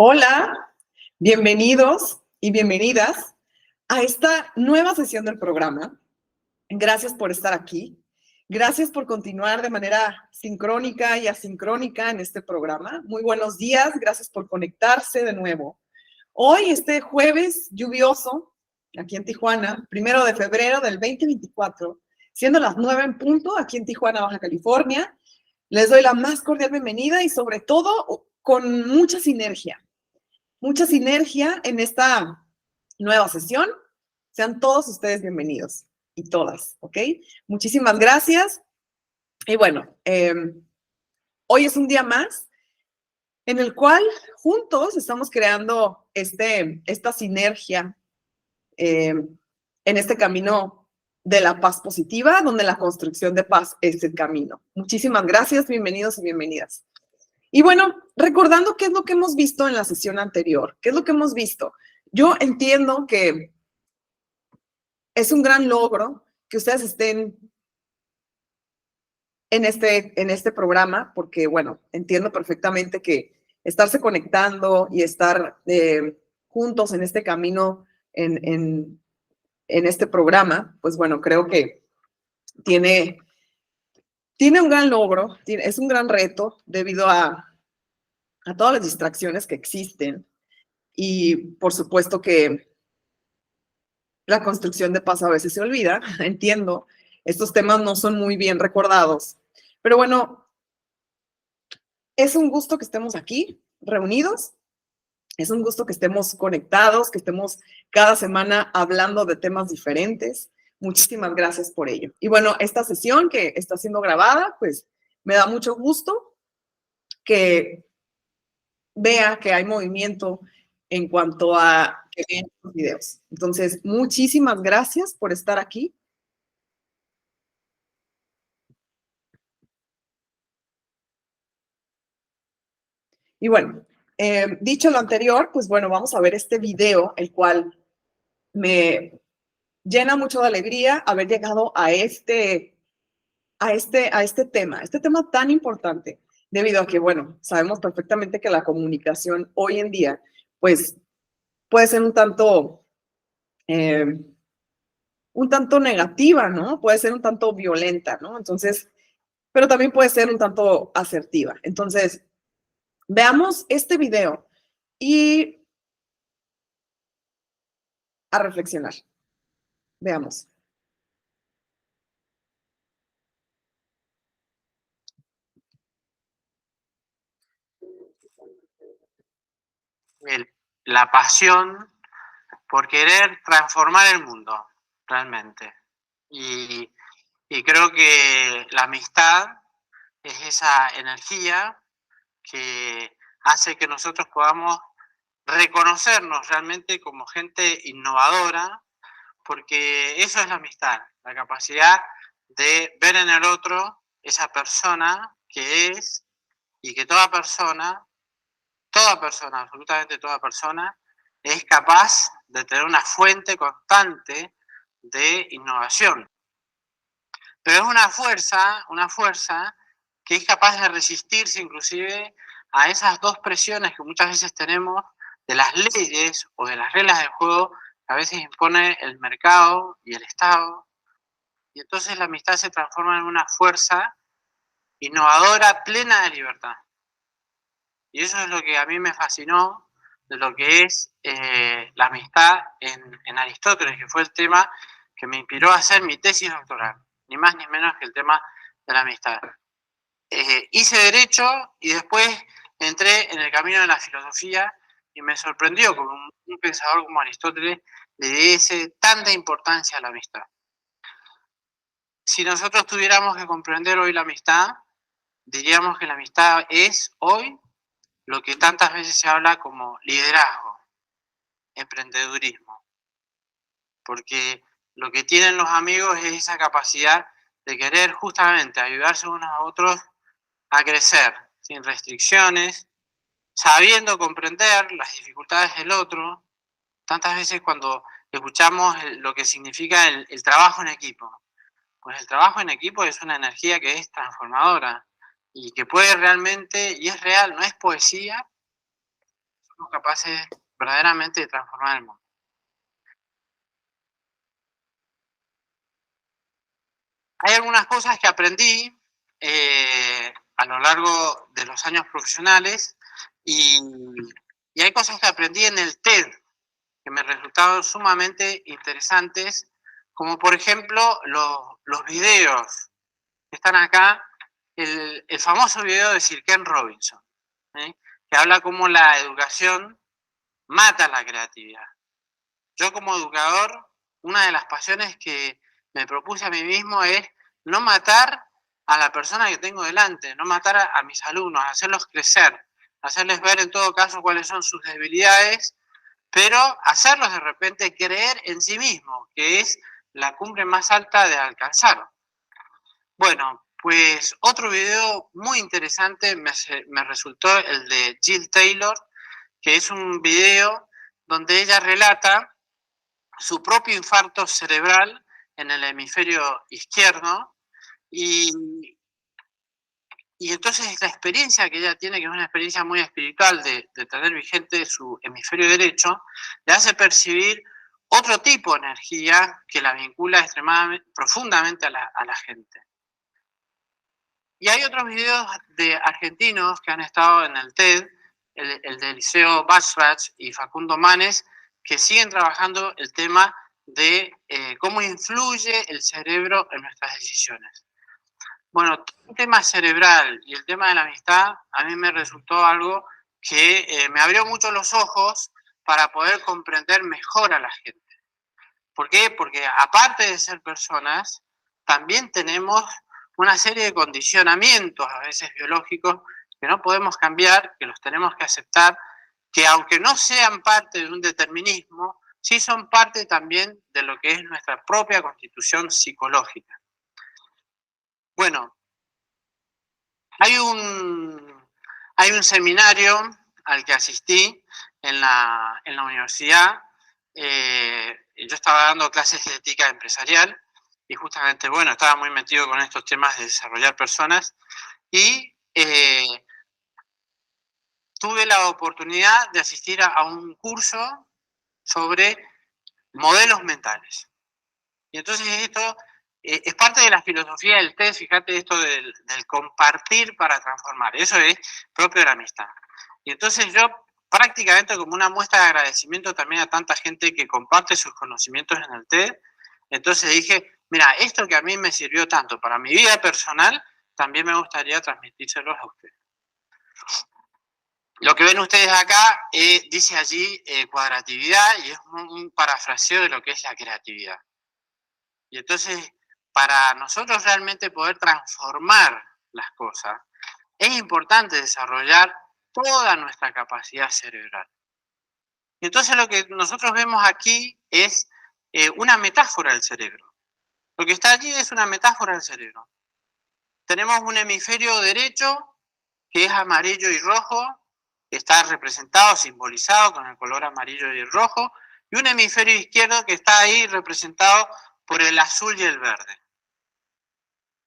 Hola, bienvenidos y bienvenidas a esta nueva sesión del programa. Gracias por estar aquí. Gracias por continuar de manera sincrónica y asincrónica en este programa. Muy buenos días, gracias por conectarse de nuevo. Hoy, este jueves lluvioso, aquí en Tijuana, 1 de febrero del 2024, siendo las 9 en punto, aquí en Tijuana, Baja California, les doy la más cordial bienvenida y sobre todo con mucha sinergia en esta nueva sesión. Sean todos ustedes bienvenidos y todas, ¿ok? Muchísimas gracias. Y bueno, hoy es un día más en el cual juntos estamos creando esta sinergia en este camino de la paz positiva, donde la construcción de paz es el camino. Muchísimas gracias, bienvenidos y bienvenidas. Y bueno, recordando qué es lo que hemos visto en la sesión anterior, qué es lo que hemos visto. Yo entiendo que es un gran logro que ustedes estén en este programa, porque bueno, entiendo perfectamente que estarse conectando y estar juntos en este camino, en este programa, pues bueno, creo que tiene un gran logro, es un gran reto debido a todas las distracciones que existen. Y por supuesto que la construcción de paz a veces se olvida, entiendo, estos temas no son muy bien recordados, pero bueno, es un gusto que estemos aquí reunidos, es un gusto que estemos conectados, que estemos cada semana hablando de temas diferentes. Muchísimas gracias por ello. Y bueno, esta sesión que está siendo grabada, pues me da mucho gusto que vea que hay movimiento en cuanto a que vean los videos. Entonces, muchísimas gracias por estar aquí. Y bueno, dicho lo anterior, pues bueno, vamos a ver este video, el cual me llena mucho de alegría haber llegado a este tema tan importante, debido a que, bueno, sabemos perfectamente que la comunicación hoy en día, pues, puede ser un tanto negativa, ¿no? Puede ser un tanto violenta, ¿no? Entonces, pero también puede ser un tanto asertiva. Entonces, veamos este video y a reflexionar. Veamos. La pasión por querer transformar el mundo, realmente. Y creo que la amistad es esa energía que hace que nosotros podamos reconocernos realmente como gente innovadora, porque eso es la amistad, la capacidad de ver en el otro esa persona que es, y que toda persona, absolutamente toda persona, es capaz de tener una fuente constante de innovación. Pero es una fuerza que es capaz de resistirse inclusive a esas dos presiones que muchas veces tenemos de las leyes o de las reglas del juego que a veces impone el mercado y el Estado. Y entonces la amistad se transforma en una fuerza innovadora, plena de libertad. Y eso es lo que a mí me fascinó de lo que es la amistad en Aristóteles, que fue el tema que me inspiró a hacer mi tesis doctoral, ni más ni menos que el tema de la amistad. Hice Derecho y después entré en el camino de la filosofía y me sorprendió como un pensador como Aristóteles le diese tanta importancia a la amistad. Si nosotros tuviéramos que comprender hoy la amistad, diríamos que la amistad es hoy lo que tantas veces se habla como liderazgo, emprendedurismo, porque lo que tienen los amigos es esa capacidad de querer justamente ayudarse unos a otros a crecer sin restricciones, sabiendo comprender las dificultades del otro. Tantas veces cuando escuchamos lo que significa el trabajo en equipo, pues el trabajo en equipo es una energía que es transformadora y que puede realmente, y es real, no es poesía, somos capaces verdaderamente de transformar el mundo. Hay algunas cosas que aprendí a lo largo de los años profesionales y hay cosas que aprendí en el TED que me resultaron sumamente interesantes, como por ejemplo los videos que están acá, el famoso video de Sir Ken Robinson, que habla cómo la educación mata la creatividad. Yo como educador, una de las pasiones que me propuse a mí mismo es no matar a la persona que tengo delante, no matar a mis alumnos, hacerlos crecer, hacerles ver en todo caso cuáles son sus debilidades, pero hacerlos de repente creer en sí mismos, que es la cumbre más alta de alcanzar. Bueno, pues otro video muy interesante me resultó el de Jill Taylor, que es un video donde ella relata su propio infarto cerebral en el hemisferio izquierdo y entonces la experiencia que ella tiene, que es una experiencia muy espiritual de tener vigente su hemisferio derecho, le hace percibir otro tipo de energía que la vincula extremadamente, profundamente a la gente. Y hay otros videos de argentinos que han estado en el TED, el de Eliseo Bashbach y Facundo Manes, que siguen trabajando el tema de cómo influye el cerebro en nuestras decisiones. Bueno, el tema cerebral y el tema de la amistad a mí me resultó algo que me abrió mucho los ojos para poder comprender mejor a la gente. ¿Por qué? Porque aparte de ser personas, también tenemos una serie de condicionamientos, a veces biológicos, que no podemos cambiar, que los tenemos que aceptar, que aunque no sean parte de un determinismo, sí son parte también de lo que es nuestra propia constitución psicológica. Bueno, hay un seminario al que asistí en la universidad. Yo estaba dando clases de ética empresarial y justamente, bueno, estaba muy metido con estos temas de desarrollar personas y tuve la oportunidad de asistir a un curso sobre modelos mentales. Y entonces esto es parte de la filosofía del TED, fíjate esto del compartir para transformar, eso es propio de la amistad. Y entonces yo prácticamente como una muestra de agradecimiento también a tanta gente que comparte sus conocimientos en el TED, entonces dije, mira, esto que a mí me sirvió tanto para mi vida personal, también me gustaría transmitírselos a ustedes. Lo que ven ustedes acá dice allí cuadratividad y es un parafraseo de lo que es la creatividad. Y entonces, para nosotros realmente poder transformar las cosas, es importante desarrollar toda nuestra capacidad cerebral. Y entonces lo que nosotros vemos aquí es una metáfora del cerebro. Lo que está allí es una metáfora del cerebro. Tenemos un hemisferio derecho que es amarillo y rojo, que está representado, simbolizado con el color amarillo y el rojo, y un hemisferio izquierdo que está ahí representado por el azul y el verde.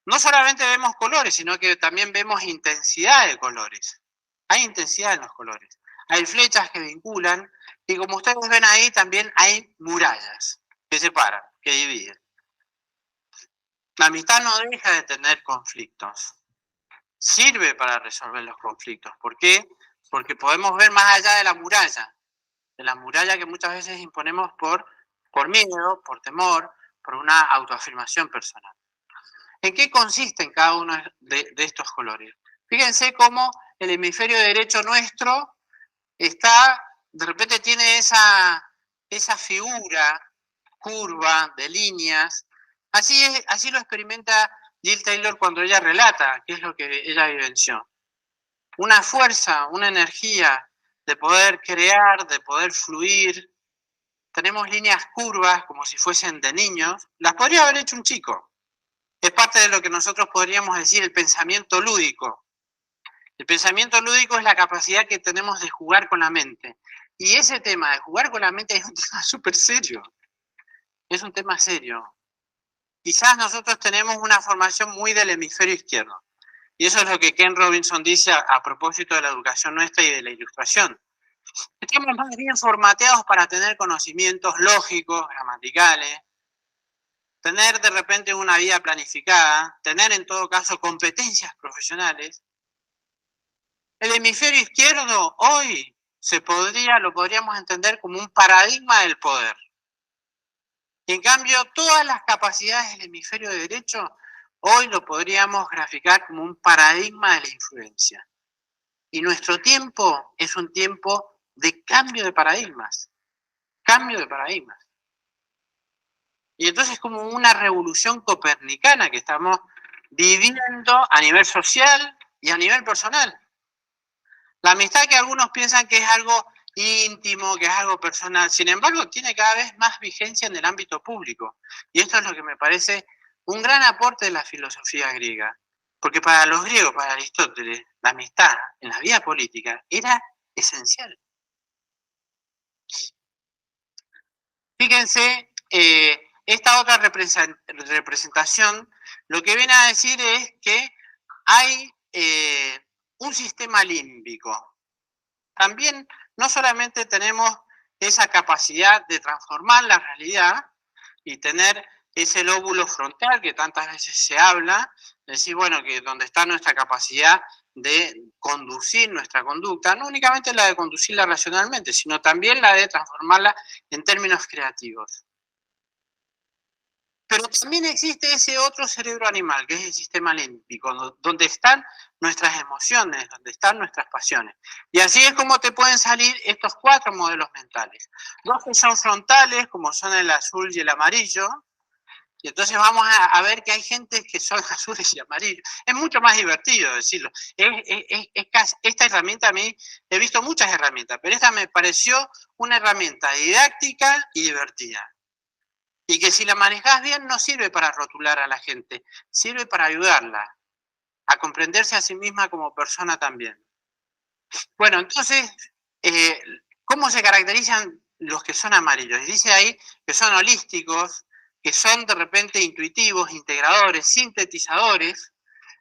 No solamente vemos colores, sino que también vemos intensidad de colores. Hay intensidad en los colores. Hay flechas que vinculan y como ustedes ven ahí también hay murallas que separan, que dividen. La amistad no deja de tener conflictos. Sirve para resolver los conflictos. ¿Por qué? Porque podemos ver más allá de la muralla que muchas veces imponemos por miedo, por temor, por una autoafirmación personal. ¿En qué consisten cada uno de estos colores? Fíjense cómo el hemisferio derecho nuestro está, de repente tiene esa figura curva de líneas. Así lo experimenta Jill Taylor cuando ella relata qué es lo que ella vivenció. Una fuerza, una energía de poder crear, de poder fluir. Tenemos líneas curvas como si fuesen de niños. Las podría haber hecho un chico. Es parte de lo que nosotros podríamos decir el pensamiento lúdico. El pensamiento lúdico es la capacidad que tenemos de jugar con la mente. Y ese tema de jugar con la mente es un tema súper serio. Es un tema serio. Quizás nosotros tenemos una formación muy del hemisferio izquierdo. Y eso es lo que Ken Robinson dice a propósito de la educación nuestra y de la ilustración. Estamos más bien formateados para tener conocimientos lógicos, gramaticales, tener de repente una vida planificada, tener en todo caso competencias profesionales. El hemisferio izquierdo hoy lo podríamos entender como un paradigma del poder. En cambio, todas las capacidades del hemisferio derecho hoy lo podríamos graficar como un paradigma de la influencia. Y nuestro tiempo es un tiempo de cambio de paradigmas. Cambio de paradigmas. Y entonces es como una revolución copernicana que estamos viviendo a nivel social y a nivel personal. La amistad que algunos piensan que es algo íntimo, que es algo personal, sin embargo, tiene cada vez más vigencia en el ámbito público. Y esto es lo que me parece un gran aporte de la filosofía griega. Porque para los griegos, para Aristóteles, la amistad en la vida política era esencial. Fíjense, esta otra representación lo que viene a decir es que hay un sistema límbico. También no solamente tenemos esa capacidad de transformar la realidad y tener ese lóbulo frontal que tantas veces se habla, es decir, bueno, que donde está nuestra capacidad de conducir nuestra conducta, no únicamente la de conducirla racionalmente, sino también la de transformarla en términos creativos. Pero también existe ese otro cerebro animal, que es el sistema límbico, donde están nuestras emociones, donde están nuestras pasiones. Y así es como te pueden salir estos 4 modelos mentales. 2 que son frontales, como son el azul y el amarillo. Y entonces vamos a ver que hay gente que son azules y amarillos. Es mucho más divertido decirlo. Esta herramienta a mí, he visto muchas herramientas, pero esta me pareció una herramienta didáctica y divertida. Y que si la manejas bien no sirve para rotular a la gente, sirve para ayudarla a comprenderse a sí misma como persona también. Bueno, entonces, ¿cómo se caracterizan los que son amarillos? Y dice ahí que son holísticos, que son de repente intuitivos, integradores, sintetizadores.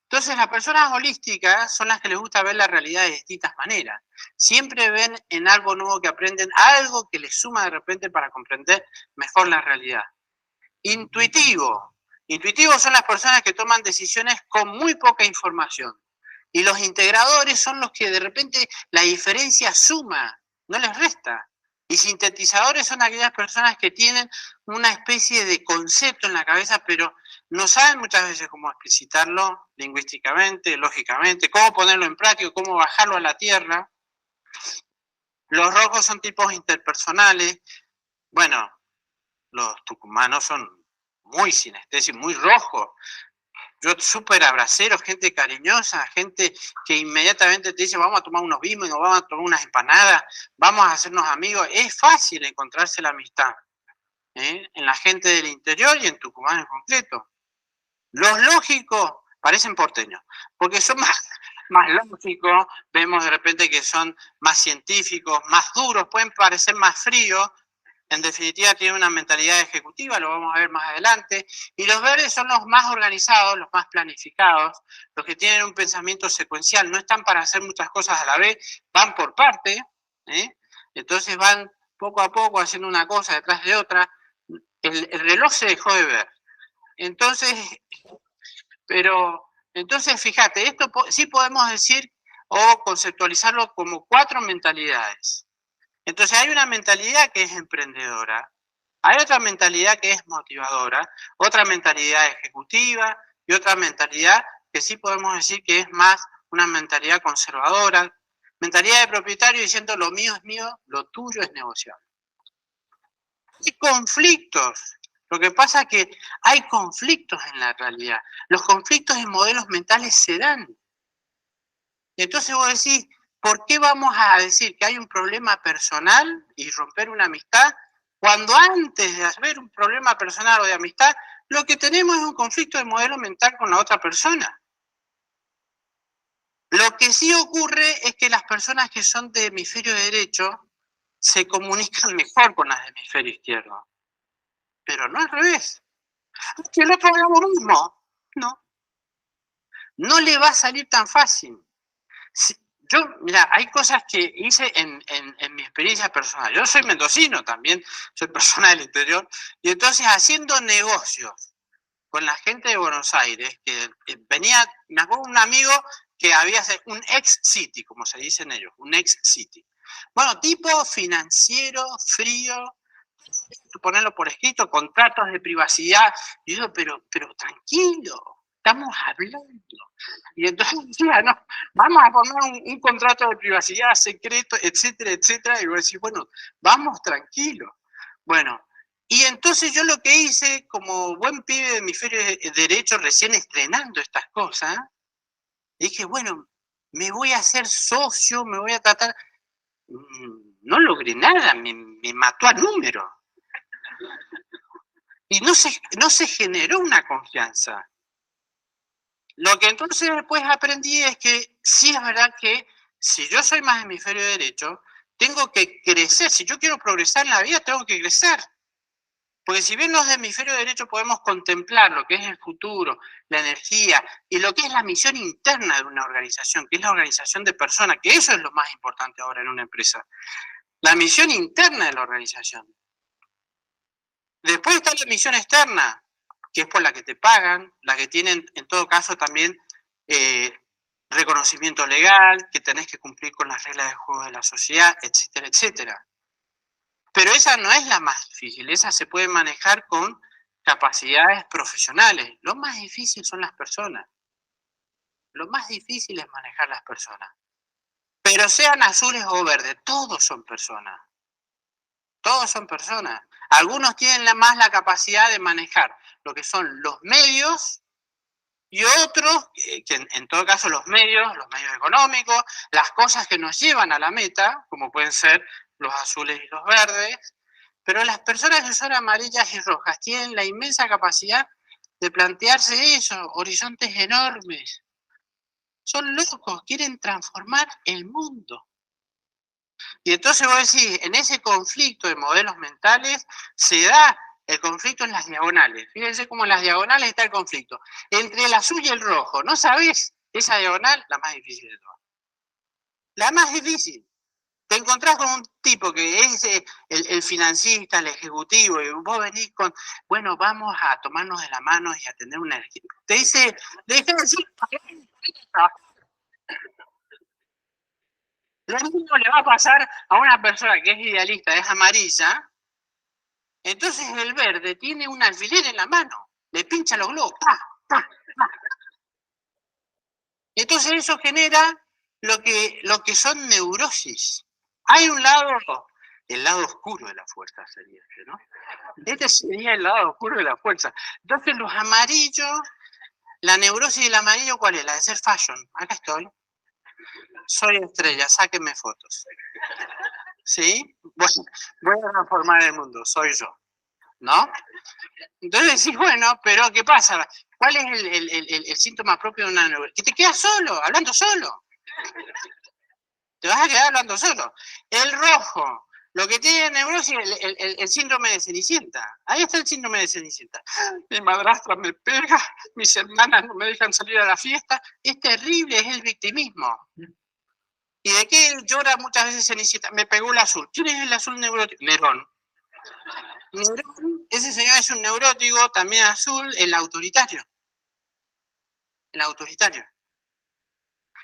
Entonces, las personas holísticas son las que les gusta ver la realidad de distintas maneras. Siempre ven en algo nuevo que aprenden, algo que les suma de repente para comprender mejor la realidad. Intuitivo. Intuitivos son las personas que toman decisiones con muy poca información. Y los integradores son los que de repente la diferencia suma, no les resta. Y sintetizadores son aquellas personas que tienen una especie de concepto en la cabeza, pero no saben muchas veces cómo explicitarlo lingüísticamente, lógicamente, cómo ponerlo en práctica, cómo bajarlo a la tierra. Los rojos son tipos interpersonales. Bueno, los tucumanos son muy sinestésicos, muy rojos. Yo súper abracero, gente cariñosa, gente que inmediatamente te dice vamos a tomar unos vinos, vamos a tomar unas empanadas, vamos a hacernos amigos. Es fácil encontrarse la amistad en la gente del interior y en Tucumán en concreto. Los lógicos parecen porteños, porque son más lógicos, vemos de repente que son más científicos, más duros, pueden parecer más fríos. En definitiva, tienen una mentalidad ejecutiva, lo vamos a ver más adelante. Y los verdes son los más organizados, los más planificados, los que tienen un pensamiento secuencial. No están para hacer muchas cosas a la vez, van por parte. Entonces van poco a poco haciendo una cosa detrás de otra. El reloj se dejó de ver. Entonces, fíjate, esto sí podemos decir o conceptualizarlo como 4 mentalidades. Entonces hay una mentalidad que es emprendedora, hay otra mentalidad que es motivadora, otra mentalidad ejecutiva y otra mentalidad que sí podemos decir que es más una mentalidad conservadora, mentalidad de propietario diciendo lo mío es mío, lo tuyo es negociable. Hay conflictos. Lo que pasa es que hay conflictos en la realidad. Los conflictos en modelos mentales se dan. Y entonces vos decís, ¿por qué vamos a decir que hay un problema personal y romper una amistad cuando antes de haber un problema personal o de amistad, lo que tenemos es un conflicto de modelo mental con la otra persona? Lo que sí ocurre es que las personas que son de hemisferio derecho se comunican mejor con las de hemisferio izquierdo. Pero no al revés. Que el otro haga lo mismo. No. No le va a salir tan fácil. mira, hay cosas que hice en mi experiencia personal. Yo soy mendocino también, soy persona del interior, y entonces haciendo negocios con la gente de Buenos Aires, que venía, me acuerdo un amigo que había un ex-city, como se dicen ellos, un ex-city. Bueno, tipo financiero, frío, ponerlo por escrito, contratos de privacidad. Y yo, pero tranquilo, estamos hablando. Y entonces decía, no, vamos a poner un contrato de privacidad secreto, etcétera, etcétera. Y voy a decir, bueno, vamos tranquilo. Bueno, y entonces yo lo que hice, como buen pibe de hemisferio derecho, recién estrenando estas cosas, dije, bueno, me voy a hacer socio, me voy a tratar. No logré nada, me mató a número. Y no se generó una confianza. Lo que entonces después aprendí es que sí es verdad que si yo soy más hemisferio derecho, tengo que crecer. Si yo quiero progresar en la vida, tengo que crecer. Porque si bien los de hemisferio derecho podemos contemplar lo que es el futuro, la energía y lo que es la misión interna de una organización, que es la organización de personas, que eso es lo más importante ahora en una empresa, la misión interna de la organización. Después está la misión externa, que es por la que te pagan, la que tienen en todo caso también reconocimiento legal, que tenés que cumplir con las reglas de juego de la sociedad, etcétera, etcétera. Pero esa no es la más difícil, esa se puede manejar con capacidades profesionales. Lo más difícil son las personas. Lo más difícil es manejar las personas. Pero sean azules o verdes, todos son personas. Todos son personas. Algunos tienen más la capacidad de manejar lo que son los medios y otros, que en todo caso los medios económicos, las cosas que nos llevan a la meta, como pueden ser los azules y los verdes, pero las personas que son amarillas y rojas tienen la inmensa capacidad de plantearse eso, horizontes enormes. Son locos, quieren transformar el mundo. Y entonces vos decís, en ese conflicto de modelos mentales se da el conflicto en las diagonales. Fíjense cómo en las diagonales está el conflicto. Entre el azul y el rojo, ¿no sabés? Esa diagonal, la más difícil de todas. La más difícil. Te encontrás con un tipo que es el financista, el ejecutivo, y vos venís con, bueno, vamos a tomarnos de la mano y a tener una energía. Te dice, deja de decir, lo mismo le va a pasar a una persona que es idealista, es amarilla. Entonces el verde tiene un alfiler en la mano, le pincha los globos, ¡pa, pa, pa! Entonces eso genera lo que son neurosis. Hay un lado, el lado oscuro de la fuerza sería este, ¿no? Este sería el lado oscuro de la fuerza. Entonces los amarillos, la neurosis del amarillo, ¿cuál es? La de ser fashion. Acá estoy. Soy estrella, sáquenme fotos. ¿Sí? Bueno, voy a transformar el mundo, soy yo. ¿No? Entonces decís, bueno, pero ¿qué pasa? ¿Cuál es el síntoma propio de una neurosis? Que te quedas solo, hablando solo. Te vas a quedar hablando solo. El rojo, lo que tiene neurosis es el síndrome de Cenicienta. Ahí está el síndrome de Cenicienta. Mi madrastra me pega, mis hermanas no me dejan salir a la fiesta. Es terrible, es el victimismo. ¿Y de qué llora muchas veces Cenicienta? Me pegó el azul. ¿Quién es el azul neurótico? Nerón. Ese señor es un neurótico, también azul, el autoritario. El autoritario.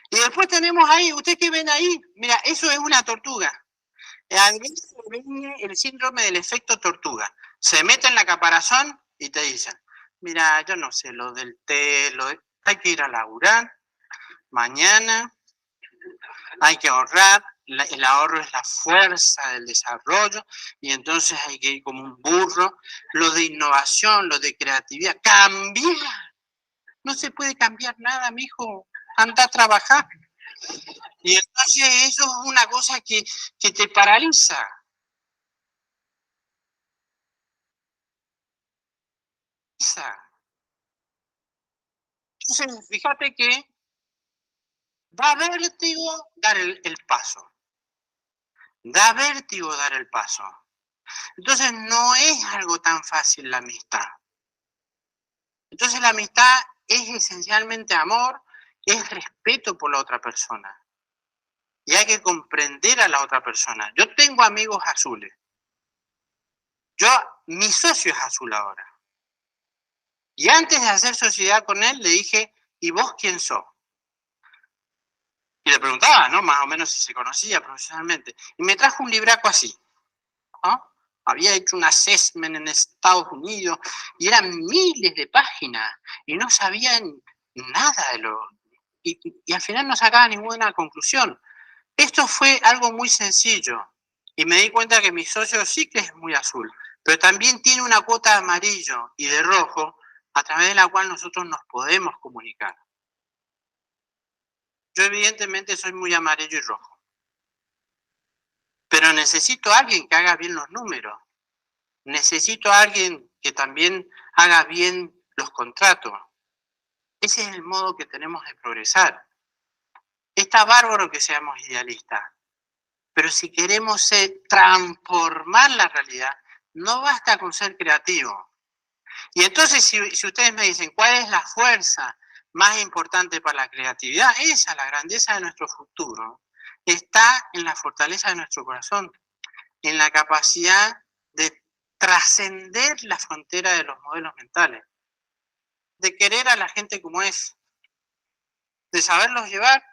Y después tenemos ahí, ¿ustedes qué ven ahí? Mira, eso es una tortuga. El síndrome del efecto tortuga. Se mete en la caparazón y te dicen, mira, yo no sé, lo del té, hay que ir a laburar, mañana hay que ahorrar, el ahorro es la fuerza del desarrollo y entonces hay que ir como un burro. Lo de innovación, lo de creatividad, cambiar. No se puede cambiar nada, mijo. Anda a trabajar. Y entonces eso es una cosa que te paraliza. Entonces, fíjate que da vértigo dar el paso. Da vértigo dar el paso. Entonces no es algo tan fácil la amistad. Entonces la amistad es esencialmente amor, es respeto por la otra persona. y hay que comprender a la otra persona. Yo tengo amigos azules. Mi socio es azul ahora. Y antes de hacer sociedad con él, le dije, ¿y vos quién sos? Y le preguntaba, ¿no? Más o menos si se conocía profesionalmente. Y me trajo un libraco así, ¿no? Había hecho un assessment en Estados Unidos y eran miles de páginas y no sabían nada de lo... Y al final no sacaba ninguna conclusión. Esto fue algo muy sencillo y me di cuenta que mi socio sí que es muy azul, pero también tiene una cuota de amarillo y de rojo a través de la cual nosotros nos podemos comunicar. Yo evidentemente soy muy amarillo y rojo, pero necesito a alguien que haga bien los números. Necesito a alguien que también haga bien los contratos. Ese es el modo que tenemos de progresar. Está bárbaro que seamos idealistas, pero si queremos transformar la realidad, no basta con ser creativo. Y entonces, si ustedes me dicen, ¿cuál es la fuerza más importante para la creatividad? Esa, la grandeza de nuestro futuro, está en la fortaleza de nuestro corazón, en la capacidad de trascender la frontera de los modelos mentales, de querer a la gente como es, de saberlos llevar,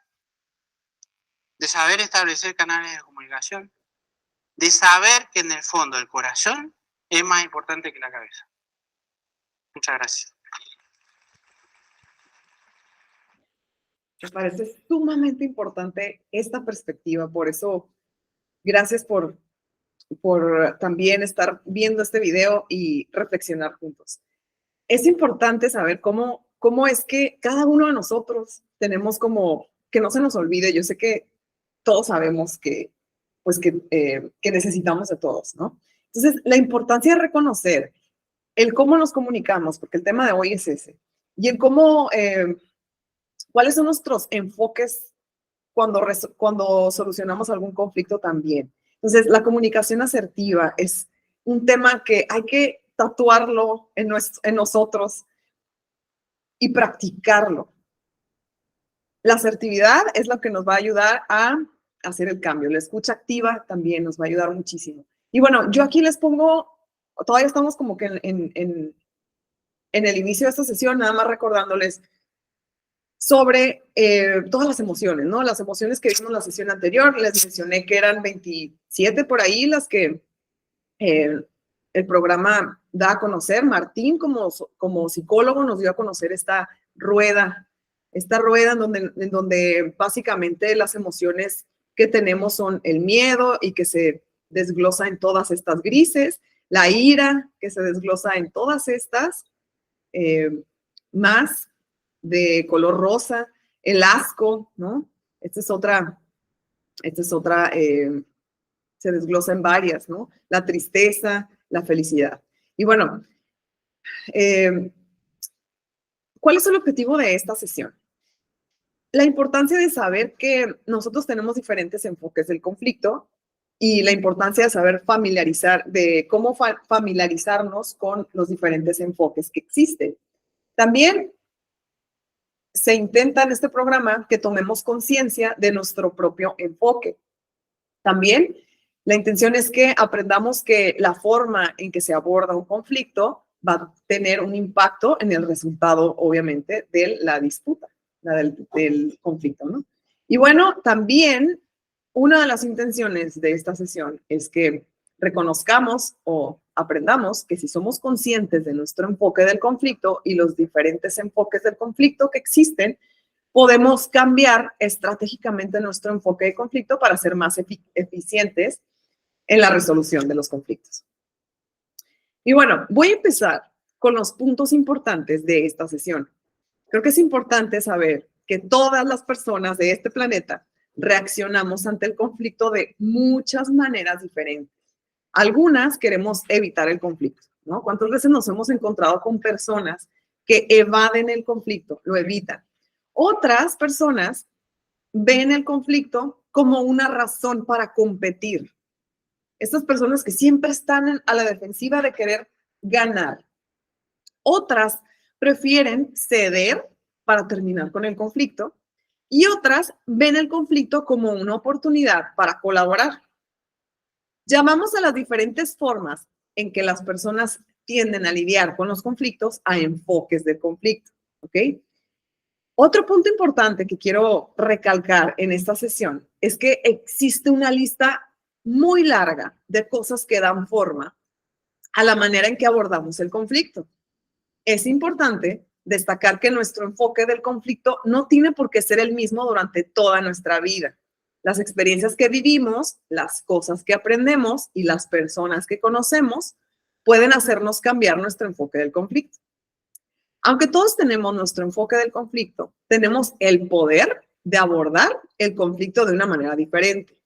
de saber establecer canales de comunicación, de saber que en el fondo el corazón es más importante que la cabeza. Muchas gracias. Me parece sumamente importante esta perspectiva, por eso gracias por también estar viendo este video y reflexionar juntos. Es importante saber cómo es que cada uno de nosotros tenemos como, que no se nos olvide, yo sé que todos sabemos que necesitamos de todos, ¿no? Entonces, la importancia de reconocer el cómo nos comunicamos, porque el tema de hoy es ese, y el cómo, cuáles son nuestros enfoques cuando solucionamos algún conflicto también. Entonces, la comunicación asertiva es un tema que hay que tatuarlo en nosotros y practicarlo. La asertividad es lo que nos va a ayudar a hacer el cambio. La escucha activa también nos va a ayudar muchísimo. Y bueno, yo aquí les pongo, todavía estamos como que en el inicio de esta sesión, nada más recordándoles sobre todas las emociones, ¿no? Las emociones que vimos en la sesión anterior, les mencioné que eran 27 por ahí las que el programa da a conocer. Martín, como psicólogo, nos dio a conocer esta rueda en donde básicamente las emociones que tenemos son el miedo y que se desglosa en todas estas grises, la ira que se desglosa en todas estas, más de color rosa, el asco, ¿no? Esta es otra, se desglosa en varias, ¿no? La tristeza, la felicidad. Y bueno, ¿cuál es el objetivo de esta sesión? La importancia de saber que nosotros tenemos diferentes enfoques del conflicto y la importancia de saber cómo familiarizarnos con los diferentes enfoques que existen. También se intenta en este programa que tomemos conciencia de nuestro propio enfoque. También la intención es que aprendamos que la forma en que se aborda un conflicto va a tener un impacto en el resultado, obviamente, de la disputa, del conflicto, ¿no? Y bueno, también una de las intenciones de esta sesión es que reconozcamos o aprendamos que si somos conscientes de nuestro enfoque del conflicto y los diferentes enfoques del conflicto que existen, podemos cambiar estratégicamente nuestro enfoque de conflicto para ser más eficientes en la resolución de los conflictos. Y bueno, voy a empezar con los puntos importantes de esta sesión. Creo que es importante saber que todas las personas de este planeta reaccionamos ante el conflicto de muchas maneras diferentes. Algunas queremos evitar el conflicto, ¿no? ¿Cuántas veces nos hemos encontrado con personas que evaden el conflicto, lo evitan? Otras personas ven el conflicto como una razón para competir. Estas personas que siempre están a la defensiva de querer ganar. Otras prefieren ceder para terminar con el conflicto y otras ven el conflicto como una oportunidad para colaborar. Llamamos a las diferentes formas en que las personas tienden a lidiar con los conflictos a enfoques del conflicto, ¿ok? Otro punto importante que quiero recalcar en esta sesión es que existe una lista muy larga de cosas que dan forma a la manera en que abordamos el conflicto. Es importante destacar que nuestro enfoque del conflicto no tiene por qué ser el mismo durante toda nuestra vida. Las experiencias que vivimos, las cosas que aprendemos y las personas que conocemos pueden hacernos cambiar nuestro enfoque del conflicto. Aunque todos tenemos nuestro enfoque del conflicto, tenemos el poder de abordar el conflicto de una manera diferente.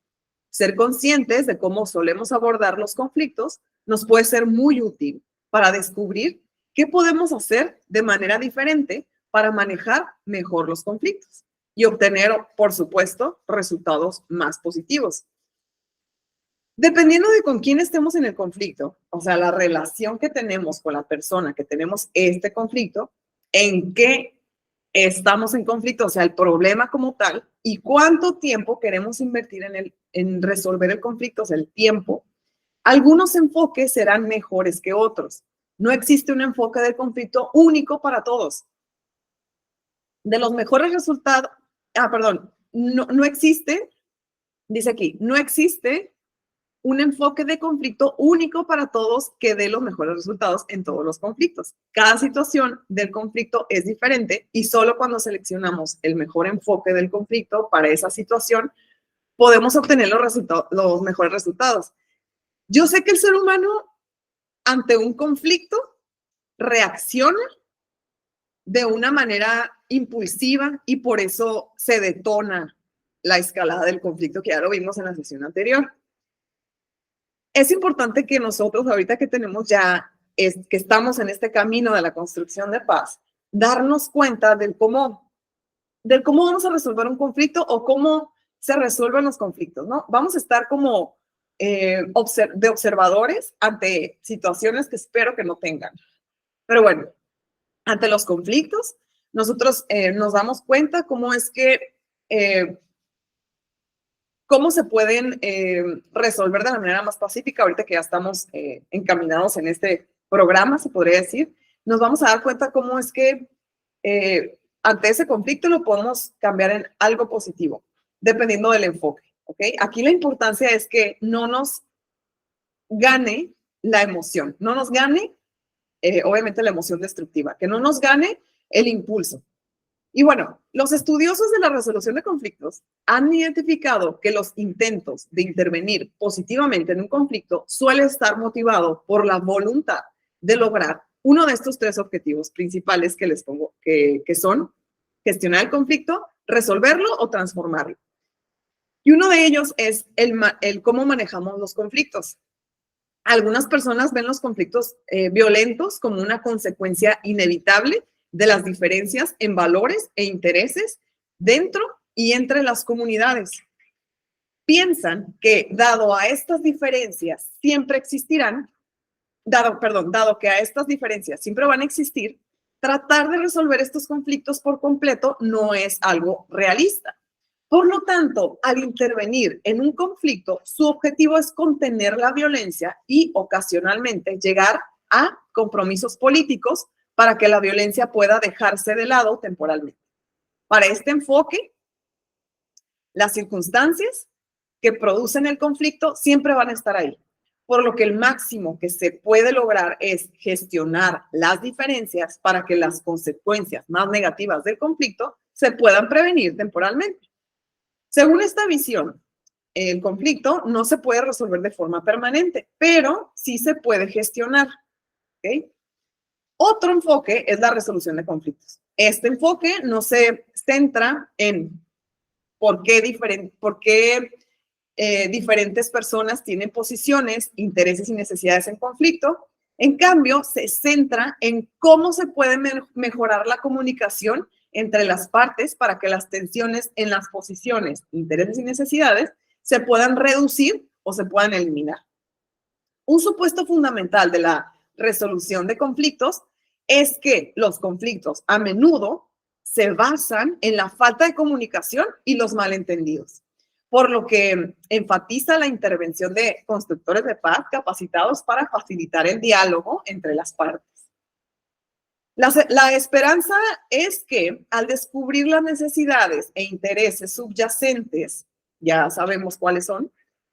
Ser conscientes de cómo solemos abordar los conflictos nos puede ser muy útil para descubrir qué podemos hacer de manera diferente para manejar mejor los conflictos y obtener, por supuesto, resultados más positivos. Dependiendo de con quién estemos en el conflicto, o sea, la relación que tenemos con la persona que tenemos este conflicto, en qué estamos en conflicto, o sea, el problema como tal, y cuánto tiempo queremos invertir en resolver el conflicto, o sea, el tiempo, algunos enfoques serán mejores que otros. No existe un enfoque del conflicto único para todos. De los mejores resultados, no existe, dice aquí, no existe un enfoque de conflicto único para todos que dé los mejores resultados en todos los conflictos. Cada situación del conflicto es diferente y solo cuando seleccionamos el mejor enfoque del conflicto para esa situación podemos obtener los mejores resultados. Yo sé que el ser humano ante un conflicto reacciona de una manera impulsiva y por eso se detona la escalada del conflicto que ya lo vimos en la sesión anterior. Es importante que nosotros, ahorita que tenemos ya, que estamos en este camino de la construcción de paz, darnos cuenta del cómo vamos a resolver un conflicto o cómo se resuelven los conflictos, ¿no? Vamos a estar como de observadores ante situaciones que espero que no tengan. Pero bueno, ante los conflictos, nosotros nos damos cuenta cómo es que cómo se pueden resolver de la manera más pacífica. Ahorita que ya estamos encaminados en este programa, se podría decir, nos vamos a dar cuenta cómo es que ante ese conflicto lo podemos cambiar en algo positivo, dependiendo del enfoque, ¿ok? Aquí la importancia es que no nos gane la emoción, no nos gane, obviamente, la emoción destructiva, que no nos gane el impulso. Y bueno, los estudiosos de la resolución de conflictos han identificado que los intentos de intervenir positivamente en un conflicto suele estar motivado por la voluntad de lograr uno de estos tres objetivos principales que les pongo, que son gestionar el conflicto, resolverlo o transformarlo. Y uno de ellos es el cómo manejamos los conflictos. Algunas personas ven los conflictos violentos como una consecuencia inevitable de las diferencias en valores e intereses dentro y entre las comunidades. Piensan que dado a estas diferencias siempre existirán, dado que a estas diferencias siempre van a existir, tratar de resolver estos conflictos por completo no es algo realista. Por lo tanto, al intervenir en un conflicto, su objetivo es contener la violencia y ocasionalmente llegar a compromisos políticos para que la violencia pueda dejarse de lado temporalmente. Para este enfoque, las circunstancias que producen el conflicto siempre van a estar ahí, por lo que el máximo que se puede lograr es gestionar las diferencias para que las consecuencias más negativas del conflicto se puedan prevenir temporalmente. Según esta visión, el conflicto no se puede resolver de forma permanente, pero sí se puede gestionar, ¿ok? Otro enfoque es la resolución de conflictos. Este enfoque no se centra en por qué diferentes personas tienen posiciones, intereses y necesidades en conflicto. En cambio, se centra en cómo se puede mejorar la comunicación entre las partes para que las tensiones en las posiciones, intereses y necesidades se puedan reducir o se puedan eliminar. Un supuesto fundamental de la resolución de conflictos es que los conflictos a menudo se basan en la falta de comunicación y los malentendidos, por lo que enfatiza la intervención de constructores de paz capacitados para facilitar el diálogo entre las partes. La esperanza es que al descubrir las necesidades e intereses subyacentes, ya sabemos cuáles son,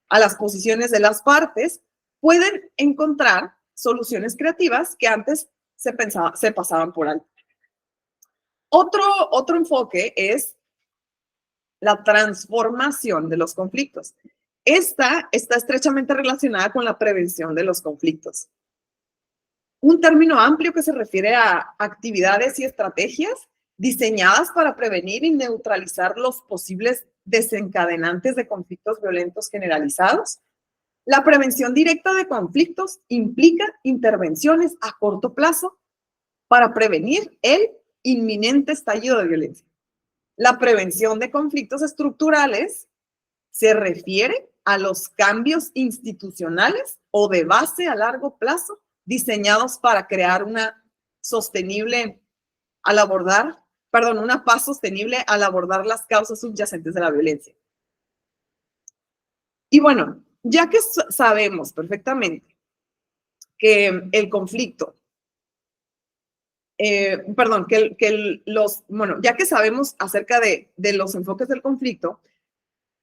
a las posiciones de las partes, pueden encontrar soluciones creativas que antes se pasaban por alto. Otro enfoque es la transformación de los conflictos. Esta está estrechamente relacionada con la prevención de los conflictos. Un término amplio que se refiere a actividades y estrategias diseñadas para prevenir y neutralizar los posibles desencadenantes de conflictos violentos generalizados. La prevención directa de conflictos implica intervenciones a corto plazo para prevenir el inminente estallido de violencia. La prevención de conflictos estructurales se refiere a los cambios institucionales o de base a largo plazo diseñados para crear una paz sostenible al abordar las causas subyacentes de la violencia. Y bueno, ya que sabemos perfectamente que el conflicto, ya que sabemos acerca de los enfoques del conflicto,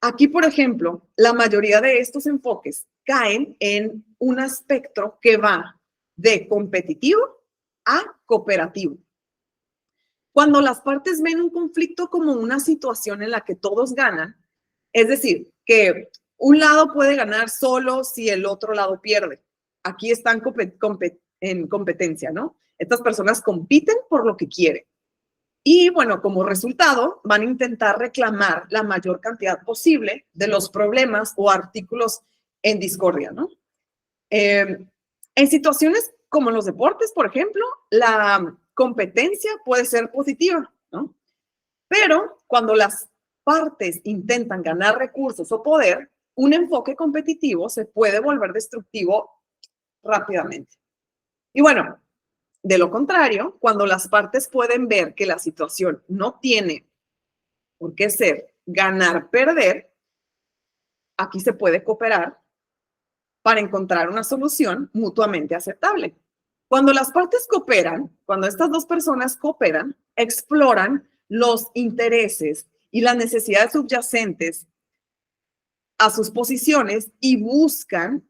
aquí, por ejemplo, la mayoría de estos enfoques caen en un espectro que va de competitivo a cooperativo. Cuando las partes ven un conflicto como una situación en la que todos ganan, es decir, que un lado puede ganar solo si el otro lado pierde. Aquí están en competencia, ¿no? Estas personas compiten por lo que quieren. Y bueno, como resultado, van a intentar reclamar la mayor cantidad posible de los problemas o artículos en discordia, ¿no? En situaciones como los deportes, por ejemplo, la competencia puede ser positiva, ¿no? Pero cuando las partes intentan ganar recursos o poder, un enfoque competitivo se puede volver destructivo rápidamente. Y bueno, de lo contrario, cuando las partes pueden ver que la situación no tiene por qué ser ganar-perder, aquí se puede cooperar para encontrar una solución mutuamente aceptable. Cuando las partes cooperan, cuando estas dos personas cooperan, exploran los intereses y las necesidades subyacentes a sus posiciones y buscan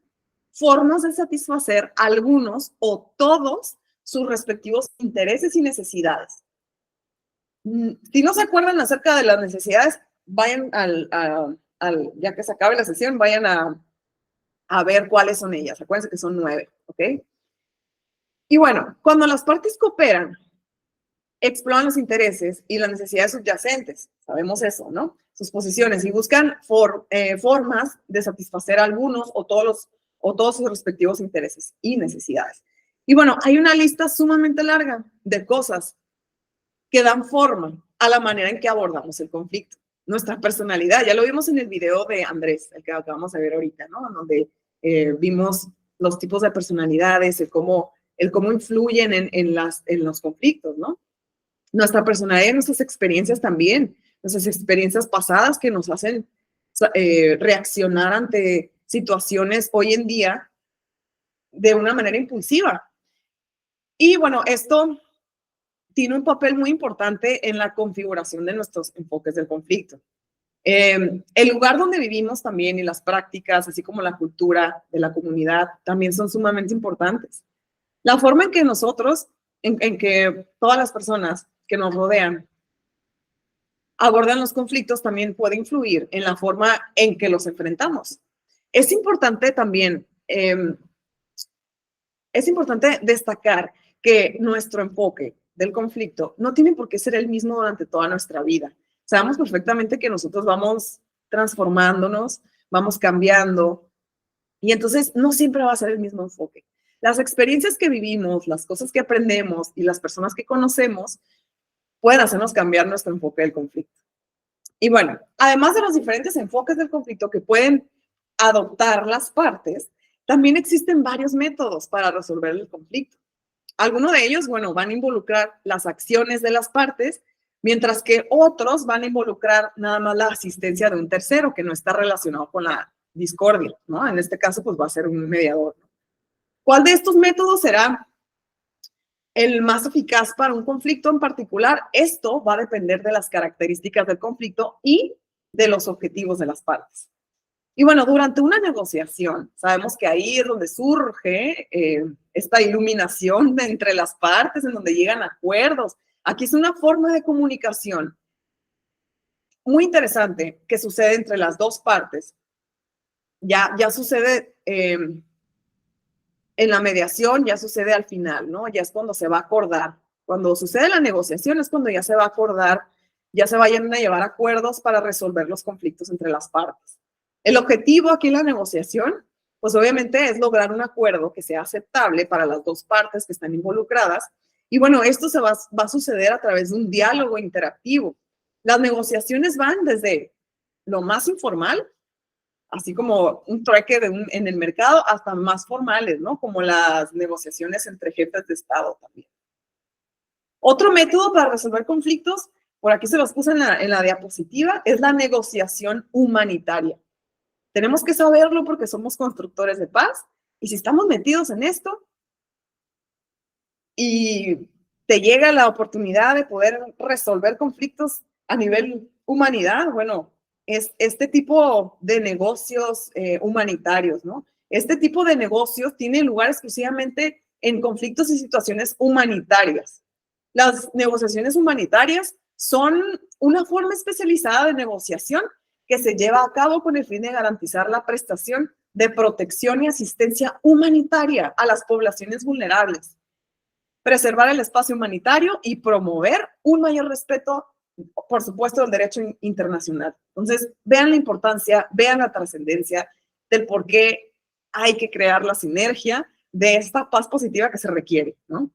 formas de satisfacer algunos o todos sus respectivos intereses y necesidades. Si no se acuerdan acerca de las necesidades, vayan ya que se acabe la sesión, vayan a ver cuáles son ellas. Acuérdense que son 9, ¿ok? Y bueno, cuando las partes cooperan, exploran los intereses y las necesidades subyacentes, sabemos eso, ¿no? Sus posiciones y buscan formas de satisfacer algunos o todos sus respectivos intereses y necesidades. Y bueno, hay una lista sumamente larga de cosas que dan forma a la manera en que abordamos el conflicto. Nuestra personalidad, ya lo vimos en el video de Andrés, el que acabamos de ver ahorita, ¿no? Donde vimos los tipos de personalidades, el cómo influyen en los conflictos, ¿no? Nuestra personalidad y nuestras experiencias también, nuestras experiencias pasadas que nos hacen reaccionar ante situaciones hoy en día de una manera impulsiva. Y bueno, esto tiene un papel muy importante en la configuración de nuestros enfoques del conflicto. El lugar donde vivimos también y las prácticas, así como la cultura de la comunidad, también son sumamente importantes. La forma en que nosotros, en que todas las personas que nos rodean abordan los conflictos también puede influir en la forma en que los enfrentamos. Es importante también, es importante destacar que nuestro enfoque del conflicto no tiene por qué ser el mismo durante toda nuestra vida. Sabemos perfectamente que nosotros vamos transformándonos, vamos cambiando, y entonces no siempre va a ser el mismo enfoque. Las experiencias que vivimos, las cosas que aprendemos y las personas que conocemos pueden hacernos cambiar nuestro enfoque del conflicto. Y bueno, además de los diferentes enfoques del conflicto que pueden adoptar las partes, también existen varios métodos para resolver el conflicto. Algunos de ellos, bueno, van a involucrar las acciones de las partes mientras que otros van a involucrar nada más la asistencia de un tercero que no está relacionado con la discordia, ¿no? En este caso, pues va a ser un mediador. ¿Cuál de estos métodos será el más eficaz para un conflicto en particular? Esto va a depender de las características del conflicto y de los objetivos de las partes. Y bueno, durante una negociación, sabemos que ahí es donde surge esta iluminación entre las partes, en donde llegan a acuerdos. Aquí es una forma de comunicación muy interesante que sucede entre las dos partes. Ya sucede en la mediación, ya sucede al final, ¿no? Ya es cuando se va a acordar. Cuando sucede la negociación es cuando ya se va a acordar, ya se vayan a llevar acuerdos para resolver los conflictos entre las partes. El objetivo aquí en la negociación, pues obviamente es lograr un acuerdo que sea aceptable para las dos partes que están involucradas. Y bueno, esto se va a suceder a través de un diálogo interactivo. Las negociaciones van desde lo más informal, así como un trueque en el mercado, hasta más formales, ¿no? Como las negociaciones entre jefes de Estado también. Otro método para resolver conflictos, por aquí se los puse en la diapositiva, es la negociación humanitaria. Tenemos que saberlo porque somos constructores de paz, y si estamos metidos en esto y te llega la oportunidad de poder resolver conflictos a nivel humanidad, bueno, es este tipo de negocios humanitarios, ¿no? Este tipo de negocios tiene lugar exclusivamente en conflictos y situaciones humanitarias. Las negociaciones humanitarias son una forma especializada de negociación que se lleva a cabo con el fin de garantizar la prestación de protección y asistencia humanitaria a las poblaciones vulnerables, preservar el espacio humanitario y promover un mayor respeto, por supuesto, del derecho internacional. Entonces, vean la importancia, vean la trascendencia del por qué hay que crear la sinergia de esta paz positiva que se requiere, ¿no?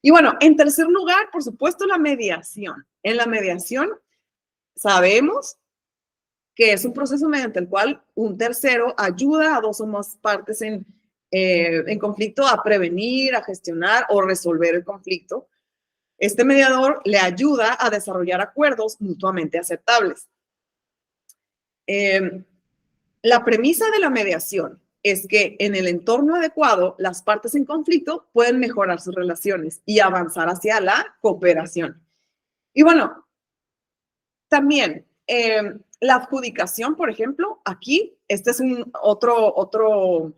Y bueno, en tercer lugar, por supuesto, la mediación. En la mediación sabemos que es un proceso mediante el cual un tercero ayuda a dos o más partes en conflicto a prevenir, a gestionar o resolver el conflicto. Este mediador le ayuda a desarrollar acuerdos mutuamente aceptables. La premisa de la mediación es que en el entorno adecuado, las partes en conflicto pueden mejorar sus relaciones y avanzar hacia la cooperación. Y bueno, también la adjudicación, por ejemplo, aquí, este es otro,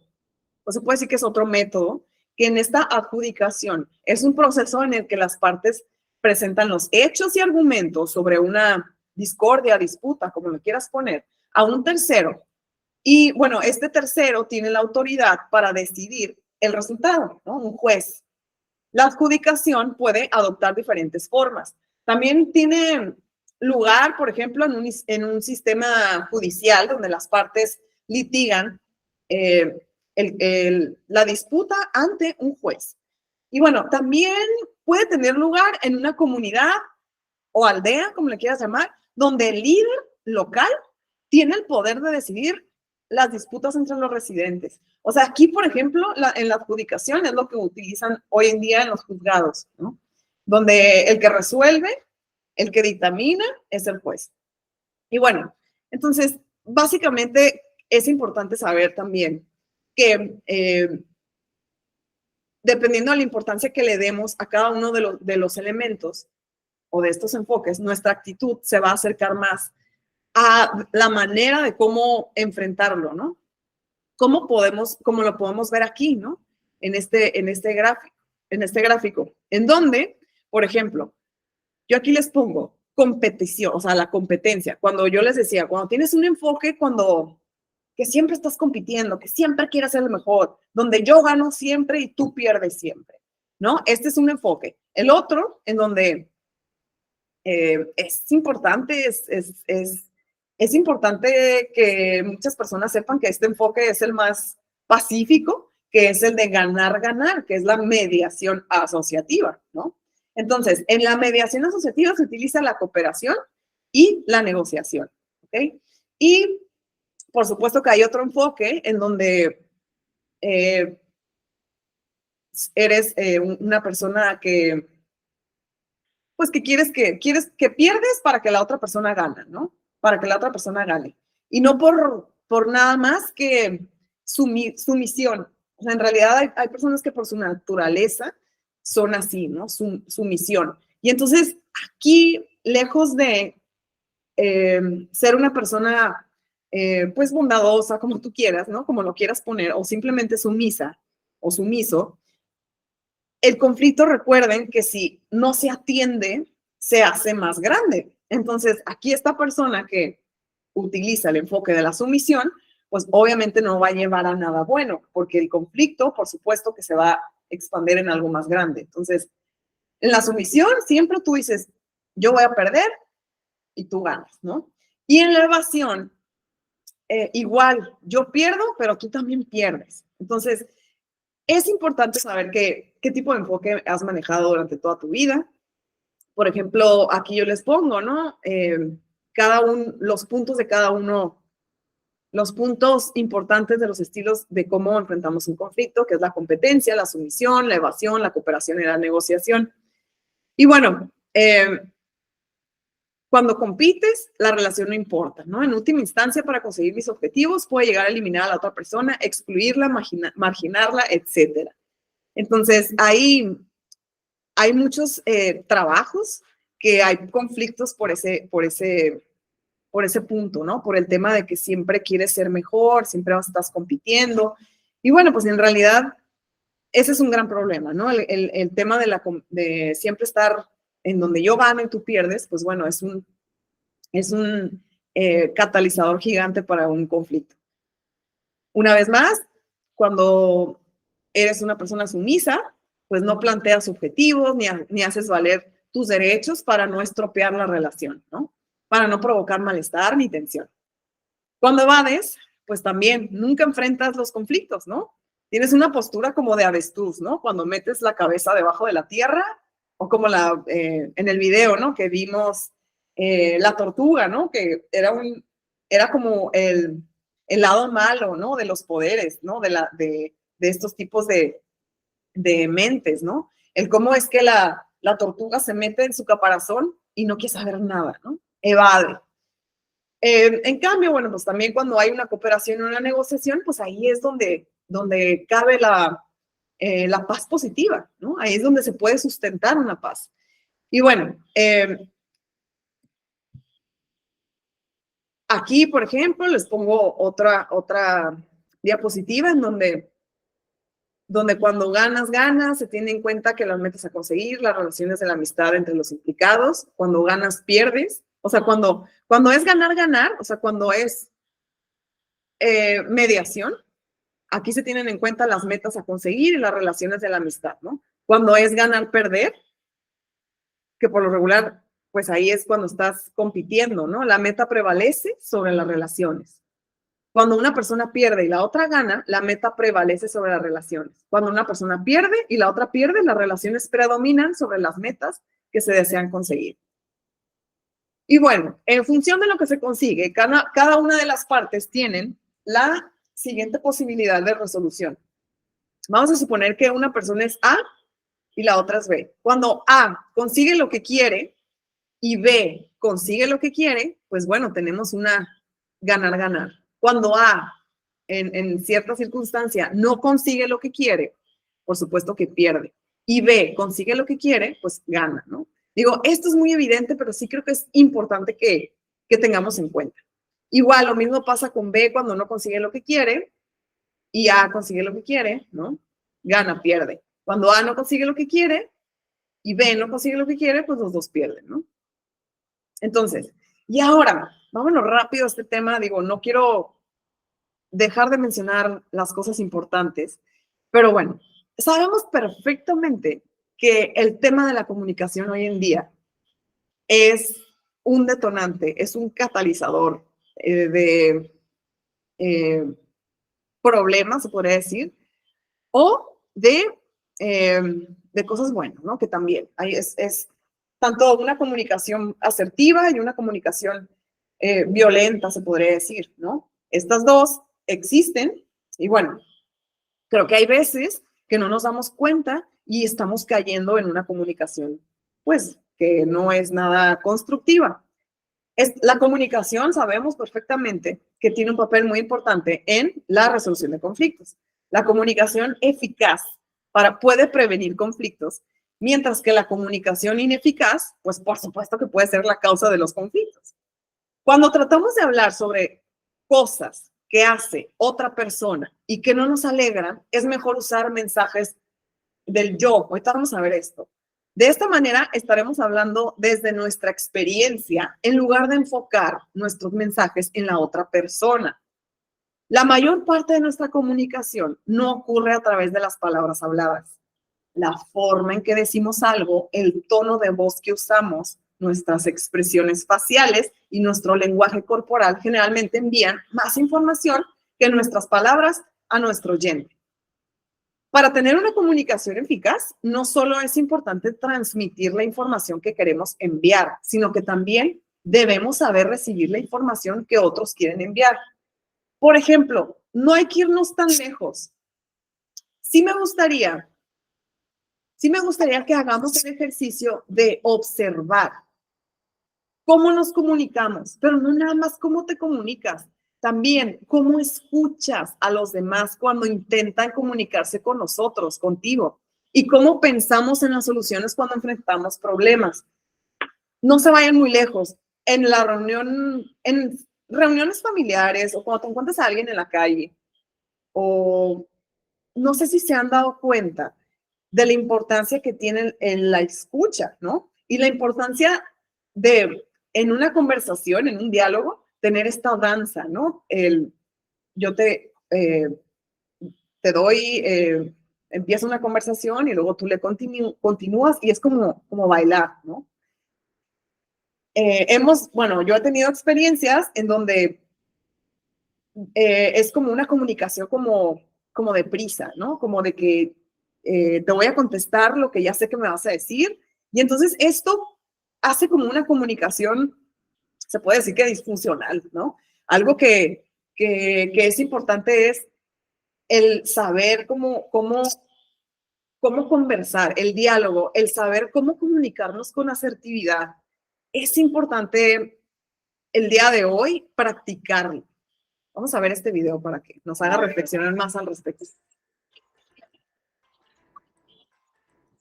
pues se puede decir que es otro método, que en esta adjudicación es un proceso en el que las partes presentan los hechos y argumentos sobre una discordia, disputa, como lo quieras poner, a un tercero. Y bueno, este tercero tiene la autoridad para decidir el resultado, ¿no? Un juez. La adjudicación puede adoptar diferentes formas. También tiene lugar, por ejemplo, en un sistema judicial donde las partes litigan la disputa ante un juez. Y bueno, también puede tener lugar en una comunidad o aldea, como le quieras llamar, donde el líder local tiene el poder de decidir las disputas entre los residentes. O sea, aquí, por ejemplo, en la adjudicación es lo que utilizan hoy en día en los juzgados, ¿no? Donde el que resuelve, el que dictamina, es el juez. Y bueno, entonces, básicamente es importante saber también que dependiendo de la importancia que le demos a cada uno de los elementos o de estos enfoques, nuestra actitud se va a acercar más a la manera de cómo enfrentarlo, ¿no? Como lo podemos ver aquí, ¿no? En este gráfico, en donde, por ejemplo, yo aquí les pongo competición, o sea, la competencia. Cuando yo les decía, cuando tienes un enfoque, que siempre estás compitiendo, que siempre quieres ser el mejor, donde yo gano siempre y tú pierdes siempre, ¿no? Este es un enfoque. El otro, en donde es importante, es importante que muchas personas sepan que este enfoque es el más pacífico, que es el de ganar, que es la mediación asociativa, ¿no? Entonces, en la mediación asociativa se utiliza la cooperación y la negociación, ¿ok? Y por supuesto que hay otro enfoque en donde eres una persona que pues que quieres que pierdes para que la otra persona gane, ¿no? Para que la otra persona gane. Y no por nada más que sumisión. O sea, en realidad hay personas que por su naturaleza son así, ¿no? Sumisión. Y entonces aquí, lejos de ser una persona, pues bondadosa, como tú quieras, ¿no? Como lo quieras poner, o simplemente sumisa o sumiso, el conflicto, recuerden que si no se atiende, se hace más grande. Entonces, aquí esta persona que utiliza el enfoque de la sumisión, pues obviamente no va a llevar a nada bueno, porque el conflicto, por supuesto, que se va a expandir en algo más grande. Entonces, en la sumisión, siempre tú dices, yo voy a perder y tú ganas, ¿no? Y en la evasión, igual, yo pierdo, pero tú también pierdes. Entonces, es importante saber qué tipo de enfoque has manejado durante toda tu vida. Por ejemplo, aquí yo les pongo, ¿no? Los puntos de cada uno, los puntos importantes de los estilos de cómo enfrentamos un conflicto, que es la competencia, la sumisión, la evasión, la cooperación y la negociación. Y bueno, cuando compites, la relación no importa, ¿no? En última instancia, para conseguir mis objetivos, puedo llegar a eliminar a la otra persona, excluirla, marginarla, etcétera. Entonces, hay muchos trabajos que hay conflictos por ese punto, ¿no? Por el tema de que siempre quieres ser mejor, siempre estás compitiendo. Y bueno, pues en realidad ese es un gran problema, ¿no? El tema de siempre estar en donde yo gano y tú pierdes, pues bueno, es un catalizador gigante para un conflicto. Una vez más, cuando eres una persona sumisa, pues no planteas objetivos ni haces valer tus derechos para no estropear la relación, ¿no? Para no provocar malestar ni tensión. Cuando evades, pues también nunca enfrentas los conflictos, ¿no? Tienes una postura como de avestruz, ¿no? Cuando metes la cabeza debajo de la tierra, o como en el video, ¿no? Que vimos la tortuga, ¿no? Que era como el lado malo, ¿no? De los poderes, ¿no? De estos tipos de mentes, ¿no? El cómo es que la tortuga se mete en su caparazón y no quiere saber nada, ¿no? Evade. En cambio, bueno, pues también cuando hay una cooperación o una negociación, pues ahí es donde cabe la paz positiva, ¿no? Ahí es donde se puede sustentar una paz. Y bueno, aquí, por ejemplo, les pongo otra diapositiva en donde cuando ganas, se tiene en cuenta que las metas a conseguir, las relaciones de la amistad entre los implicados, cuando ganas, pierdes. O sea, cuando es ganar, o sea, cuando es mediación, aquí se tienen en cuenta las metas a conseguir y las relaciones de la amistad, ¿no? Cuando es ganar, perder, que por lo regular, pues ahí es cuando estás compitiendo, ¿no? La meta prevalece sobre las relaciones. Cuando una persona pierde y la otra gana, la meta prevalece sobre las relaciones. Cuando una persona pierde y la otra pierde, las relaciones predominan sobre las metas que se desean conseguir. Y bueno, en función de lo que se consigue, cada una de las partes tienen la siguiente posibilidad de resolución. Vamos a suponer que una persona es A y la otra es B. Cuando A consigue lo que quiere y B consigue lo que quiere, pues bueno, tenemos una ganar-ganar. Cuando A, en cierta circunstancia, no consigue lo que quiere, por supuesto que pierde. Y B consigue lo que quiere, pues gana, ¿no? Digo, esto es muy evidente, pero sí creo que es importante que tengamos en cuenta. Igual, lo mismo pasa con B cuando no consigue lo que quiere y A consigue lo que quiere, ¿no? Gana, pierde. Cuando A no consigue lo que quiere y B no consigue lo que quiere, pues los dos pierden, ¿no? Entonces, y ahora, vámonos rápido a este tema. Digo, no quiero dejar de mencionar las cosas importantes, pero bueno, sabemos perfectamente que el tema de la comunicación hoy en día es un detonante, es un catalizador de problemas, se podría decir, o de cosas buenas, ¿no? Que también es tanto una comunicación asertiva y una comunicación violenta, se podría decir, ¿no? Estas dos existen y bueno, creo que hay veces que no nos damos cuenta y estamos cayendo en una comunicación, pues, que no es nada constructiva. La comunicación, sabemos perfectamente que tiene un papel muy importante en la resolución de conflictos. La comunicación eficaz puede prevenir conflictos, mientras que la comunicación ineficaz, pues por supuesto que puede ser la causa de los conflictos. Cuando tratamos de hablar sobre cosas que hace otra persona y que no nos alegran, es mejor usar mensajes del yo. Ahorita vamos a ver esto. De esta manera estaremos hablando desde nuestra experiencia en lugar de enfocar nuestros mensajes en la otra persona. La mayor parte de nuestra comunicación no ocurre a través de las palabras habladas. La forma en que decimos algo, el tono de voz que usamos, nuestras expresiones faciales y nuestro lenguaje corporal generalmente envían más información que nuestras palabras a nuestro oyente. Para tener una comunicación eficaz, no solo es importante transmitir la información que queremos enviar, sino que también debemos saber recibir la información que otros quieren enviar. Por ejemplo, no hay que irnos tan lejos. Sí me gustaría que hagamos el ejercicio de observar cómo nos comunicamos, pero no nada más cómo te comunicas, también cómo escuchas a los demás cuando intentan comunicarse con nosotros, contigo, y cómo pensamos en las soluciones cuando enfrentamos problemas. No se vayan muy lejos. En reuniones familiares o cuando te encuentras a alguien en la calle, o no sé si se han dado cuenta de la importancia que tiene en la escucha, ¿no? Y la importancia de, en una conversación, en un diálogo, tener esta danza, ¿no? Yo te doy, empieza una conversación y luego tú le continúas y es como bailar, ¿no? Yo he tenido experiencias en donde es como una comunicación como deprisa, ¿no? Como de que te voy a contestar lo que ya sé que me vas a decir. Y entonces esto hace como una comunicación, se puede decir que disfuncional, ¿no? Algo que es importante es el saber cómo conversar, el diálogo, el saber cómo comunicarnos con asertividad. Es importante el día de hoy practicarlo. Vamos a ver este video para que nos haga reflexionar más al respecto.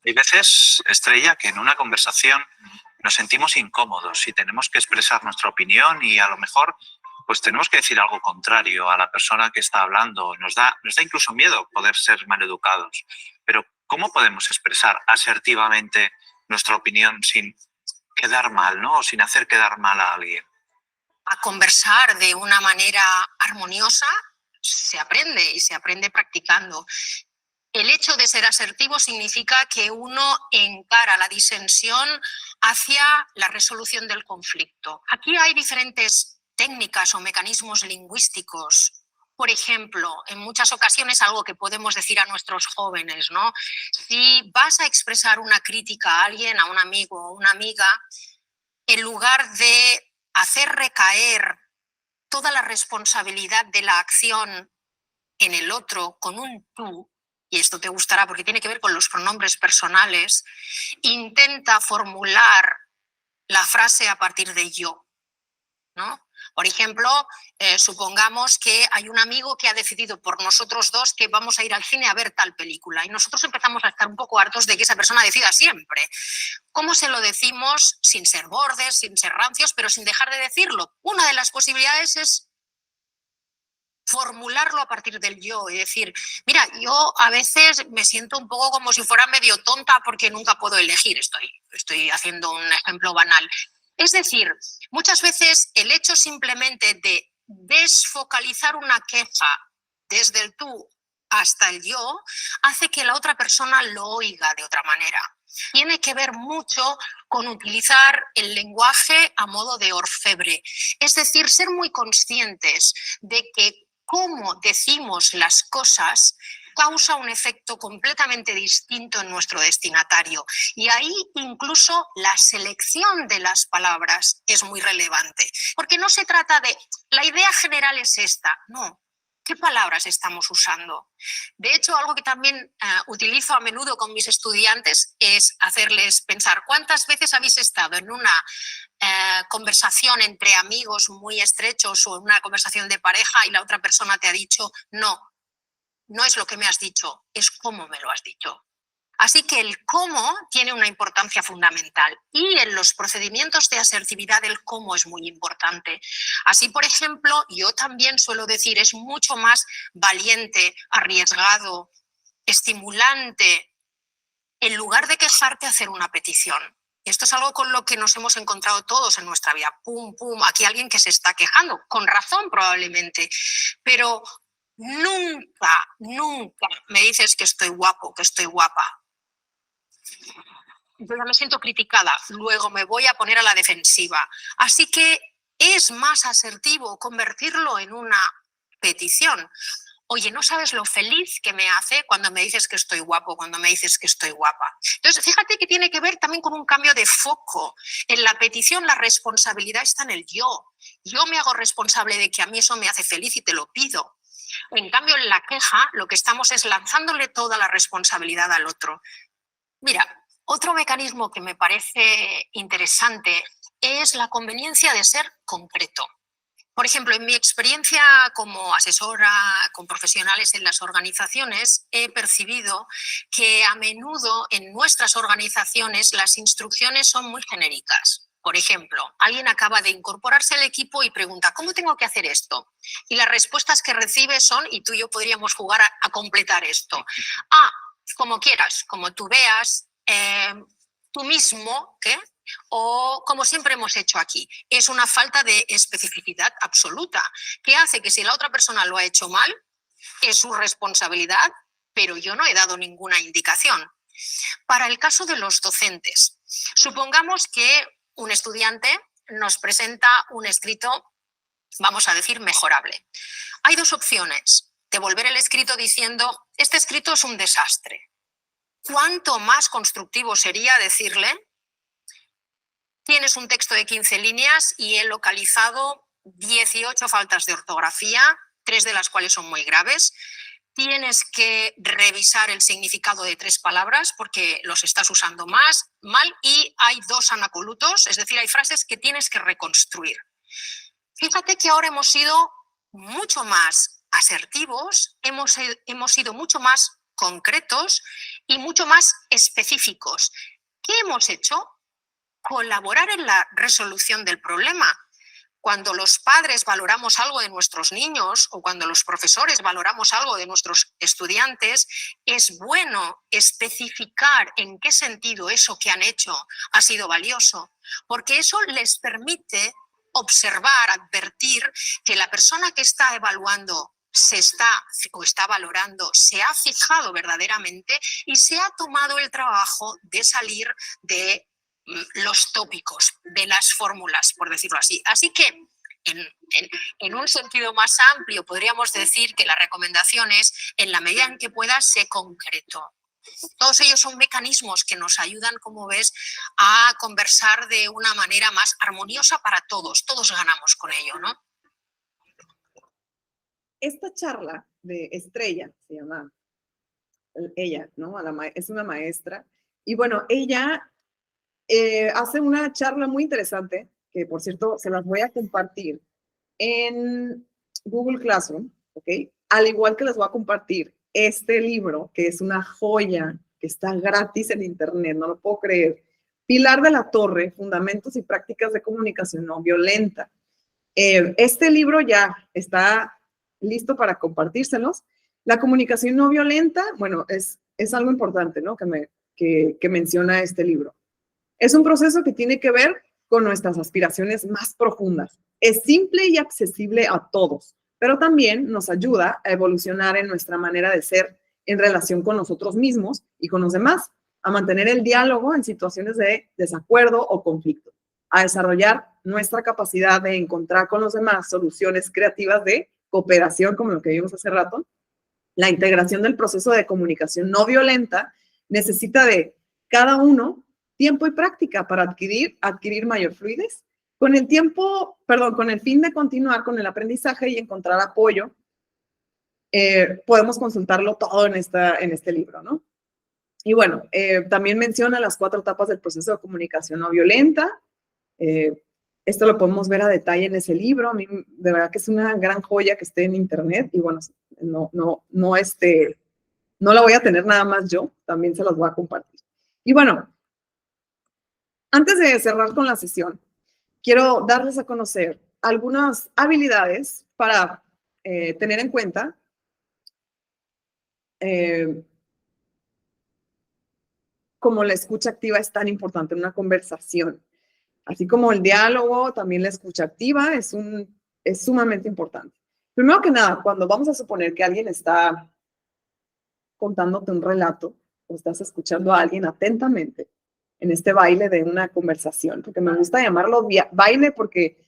Hay veces, Estrella, que en una conversación nos sentimos incómodos y tenemos que expresar nuestra opinión y a lo mejor pues tenemos que decir algo contrario a la persona que está hablando. Nos da incluso miedo poder ser maleducados. Pero ¿cómo podemos expresar asertivamente nuestra opinión sin quedar mal, ¿no? O sin hacer quedar mal a alguien? A conversar de una manera armoniosa se aprende y se aprende practicando. El hecho de ser asertivo significa que uno encara la disensión hacia la resolución del conflicto. Aquí hay diferentes técnicas o mecanismos lingüísticos. Por ejemplo, en muchas ocasiones algo que podemos decir a nuestros jóvenes, ¿no? Si vas a expresar una crítica a alguien, a un amigo o una amiga, en lugar de hacer recaer toda la responsabilidad de la acción en el otro con un tú, y esto te gustará porque tiene que ver con los pronombres personales, intenta formular la frase a partir de yo, ¿no? Por ejemplo, supongamos que hay un amigo que ha decidido por nosotros dos que vamos a ir al cine a ver tal película y nosotros empezamos a estar un poco hartos de que esa persona decida siempre. ¿Cómo se lo decimos sin ser bordes, sin ser rancios, pero sin dejar de decirlo? Una de las posibilidades es formularlo a partir del yo y decir, mira, yo a veces me siento un poco como si fuera medio tonta porque nunca puedo elegir. Estoy haciendo un ejemplo banal. Es decir, muchas veces el hecho simplemente de desfocalizar una queja desde el tú hasta el yo hace que la otra persona lo oiga de otra manera. Tiene que ver mucho con utilizar el lenguaje a modo de orfebre, es decir, ser muy conscientes de que cómo decimos las cosas causa un efecto completamente distinto en nuestro destinatario. Y ahí incluso la selección de las palabras es muy relevante. Porque no se trata de, la idea general es esta, no. ¿Qué palabras estamos usando? De hecho, algo que también utilizo a menudo con mis estudiantes es hacerles pensar cuántas veces habéis estado en una conversación entre amigos muy estrechos o en una conversación de pareja y la otra persona te ha dicho no, no es lo que me has dicho, es cómo me lo has dicho. Así que el cómo tiene una importancia fundamental y en los procedimientos de asertividad el cómo es muy importante. Así, por ejemplo, yo también suelo decir, es mucho más valiente, arriesgado, estimulante, en lugar de quejarte, hacer una petición. Y esto es algo con lo que nos hemos encontrado todos en nuestra vida. Pum, pum, aquí alguien que se está quejando, con razón probablemente, pero nunca, nunca me dices que estoy guapo, que estoy guapa. Yo ya me siento criticada, luego me voy a poner a la defensiva. Así que es más asertivo convertirlo en una petición. Oye, no sabes lo feliz que me hace cuando me dices que estoy guapo, cuando me dices que estoy guapa. Entonces, fíjate que tiene que ver también con un cambio de foco. En la petición la responsabilidad está en el yo. Yo me hago responsable de que a mí eso me hace feliz y te lo pido. En cambio, en la queja lo que estamos es lanzándole toda la responsabilidad al otro. Mira, otro mecanismo que me parece interesante es la conveniencia de ser concreto. Por ejemplo, en mi experiencia como asesora con profesionales en las organizaciones, he percibido que a menudo en nuestras organizaciones las instrucciones son muy genéricas. Por ejemplo, alguien acaba de incorporarse al equipo y pregunta, ¿cómo tengo que hacer esto? Y las respuestas que recibe son, y tú y yo podríamos jugar a completar esto. Como quieras, como tú veas, tú mismo, ¿qué? O como siempre hemos hecho aquí. Es una falta de especificidad absoluta que hace que si la otra persona lo ha hecho mal, es su responsabilidad, pero yo no he dado ninguna indicación. Para el caso de los docentes, supongamos que un estudiante nos presenta un escrito, vamos a decir, mejorable. Hay dos opciones: devolver el escrito diciendo, este escrito es un desastre. ¿Cuánto más constructivo sería decirle, tienes un texto de 15 líneas y he localizado 18 faltas de ortografía, 3 de las cuales son muy graves. Tienes que revisar el significado de 3 palabras porque los estás usando mal y hay 2 anacolutos, es decir, hay frases que tienes que reconstruir. Fíjate que ahora hemos sido mucho más asertivos, hemos sido mucho más concretos y mucho más específicos. ¿Qué hemos hecho? Colaborar en la resolución del problema. Cuando los padres valoramos algo de nuestros niños o cuando los profesores valoramos algo de nuestros estudiantes, es bueno especificar en qué sentido eso que han hecho ha sido valioso, porque eso les permite observar, advertir que la persona que está evaluando está valorando, se ha fijado verdaderamente y se ha tomado el trabajo de salir de los tópicos, de las fórmulas, por decirlo así. Así que, en un sentido más amplio, podríamos decir que la recomendación es, en la medida en que pueda, sé concreto. Todos ellos son mecanismos que nos ayudan, como ves, a conversar de una manera más armoniosa para todos. Todos ganamos con ello, ¿no? Esta charla de Estrella, se llama ella, ¿no? Es una maestra. Y bueno, ella hace una charla muy interesante, que por cierto se las voy a compartir en Google Classroom, ¿ok? Al igual que les voy a compartir este libro, que es una joya, que está gratis en internet, no lo puedo creer. Pilar de la Torre, Fundamentos y Prácticas de Comunicación No Violenta. Este libro ya está listo para compartírselos. La comunicación no violenta, bueno, es algo importante, ¿no? Que menciona este libro. Es un proceso que tiene que ver con nuestras aspiraciones más profundas. Es simple y accesible a todos, pero también nos ayuda a evolucionar en nuestra manera de ser en relación con nosotros mismos y con los demás, a mantener el diálogo en situaciones de desacuerdo o conflicto, a desarrollar nuestra capacidad de encontrar con los demás soluciones creativas de cooperación, como lo que vimos hace rato. La integración del proceso de comunicación no violenta necesita de cada uno tiempo y práctica para adquirir mayor fluidez. Con el fin de continuar con el aprendizaje y encontrar apoyo podemos consultarlo todo en este libro, ¿no? Y bueno, también menciona las 4 etapas del proceso de comunicación no violenta. Esto lo podemos ver a detalle en ese libro. A mí, de verdad que es una gran joya que esté en internet. Y bueno, no la voy a tener nada más yo, también se las voy a compartir. Y bueno, antes de cerrar con la sesión, quiero darles a conocer algunas habilidades para tener en cuenta como la escucha activa es tan importante en una conversación. Así como el diálogo, también la escucha activa es sumamente importante. Primero que nada, cuando vamos a suponer que alguien está contándote un relato o estás escuchando a alguien atentamente en este baile de una conversación, porque me gusta llamarlo baile porque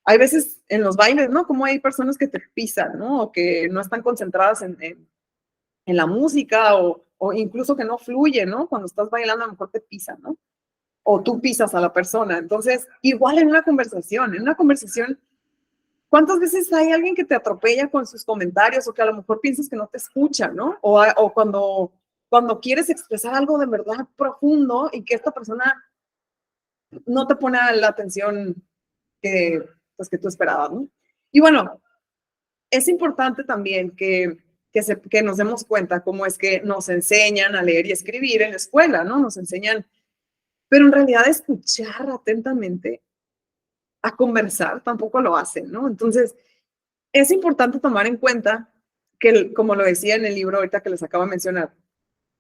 hay veces en los bailes, ¿no? Como hay personas que te pisan, ¿no? O que no están concentradas en la música o incluso que no fluye, ¿no? Cuando estás bailando a lo mejor te pisan, ¿no? O tú pisas a la persona. Entonces, igual en una conversación, ¿cuántas veces hay alguien que te atropella con sus comentarios o que a lo mejor piensas que no te escucha, ¿no? O cuando quieres expresar algo de verdad profundo y que esta persona no te pone la atención que tú esperabas, ¿no? Y bueno, es importante también que nos demos cuenta cómo es que nos enseñan a leer y escribir en la escuela, ¿no? Nos enseñan, pero en realidad escuchar atentamente a conversar tampoco lo hacen, ¿no? Entonces, es importante tomar en cuenta que, como lo decía en el libro ahorita que les acabo de mencionar,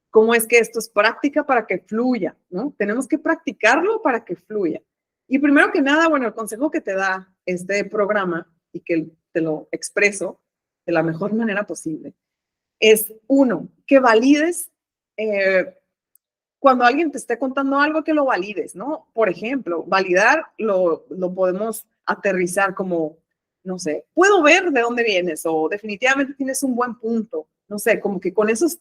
cómo es que esto es práctica para que fluya, ¿no? Tenemos que practicarlo para que fluya. Y primero que nada, bueno, el consejo que te da este programa y que te lo expreso de la mejor manera posible es, 1, que valides cuando alguien te esté contando algo, que lo valides, ¿no? Por ejemplo, validar lo podemos aterrizar como, no sé, puedo ver de dónde vienes o definitivamente tienes un buen punto. No sé, como que con esos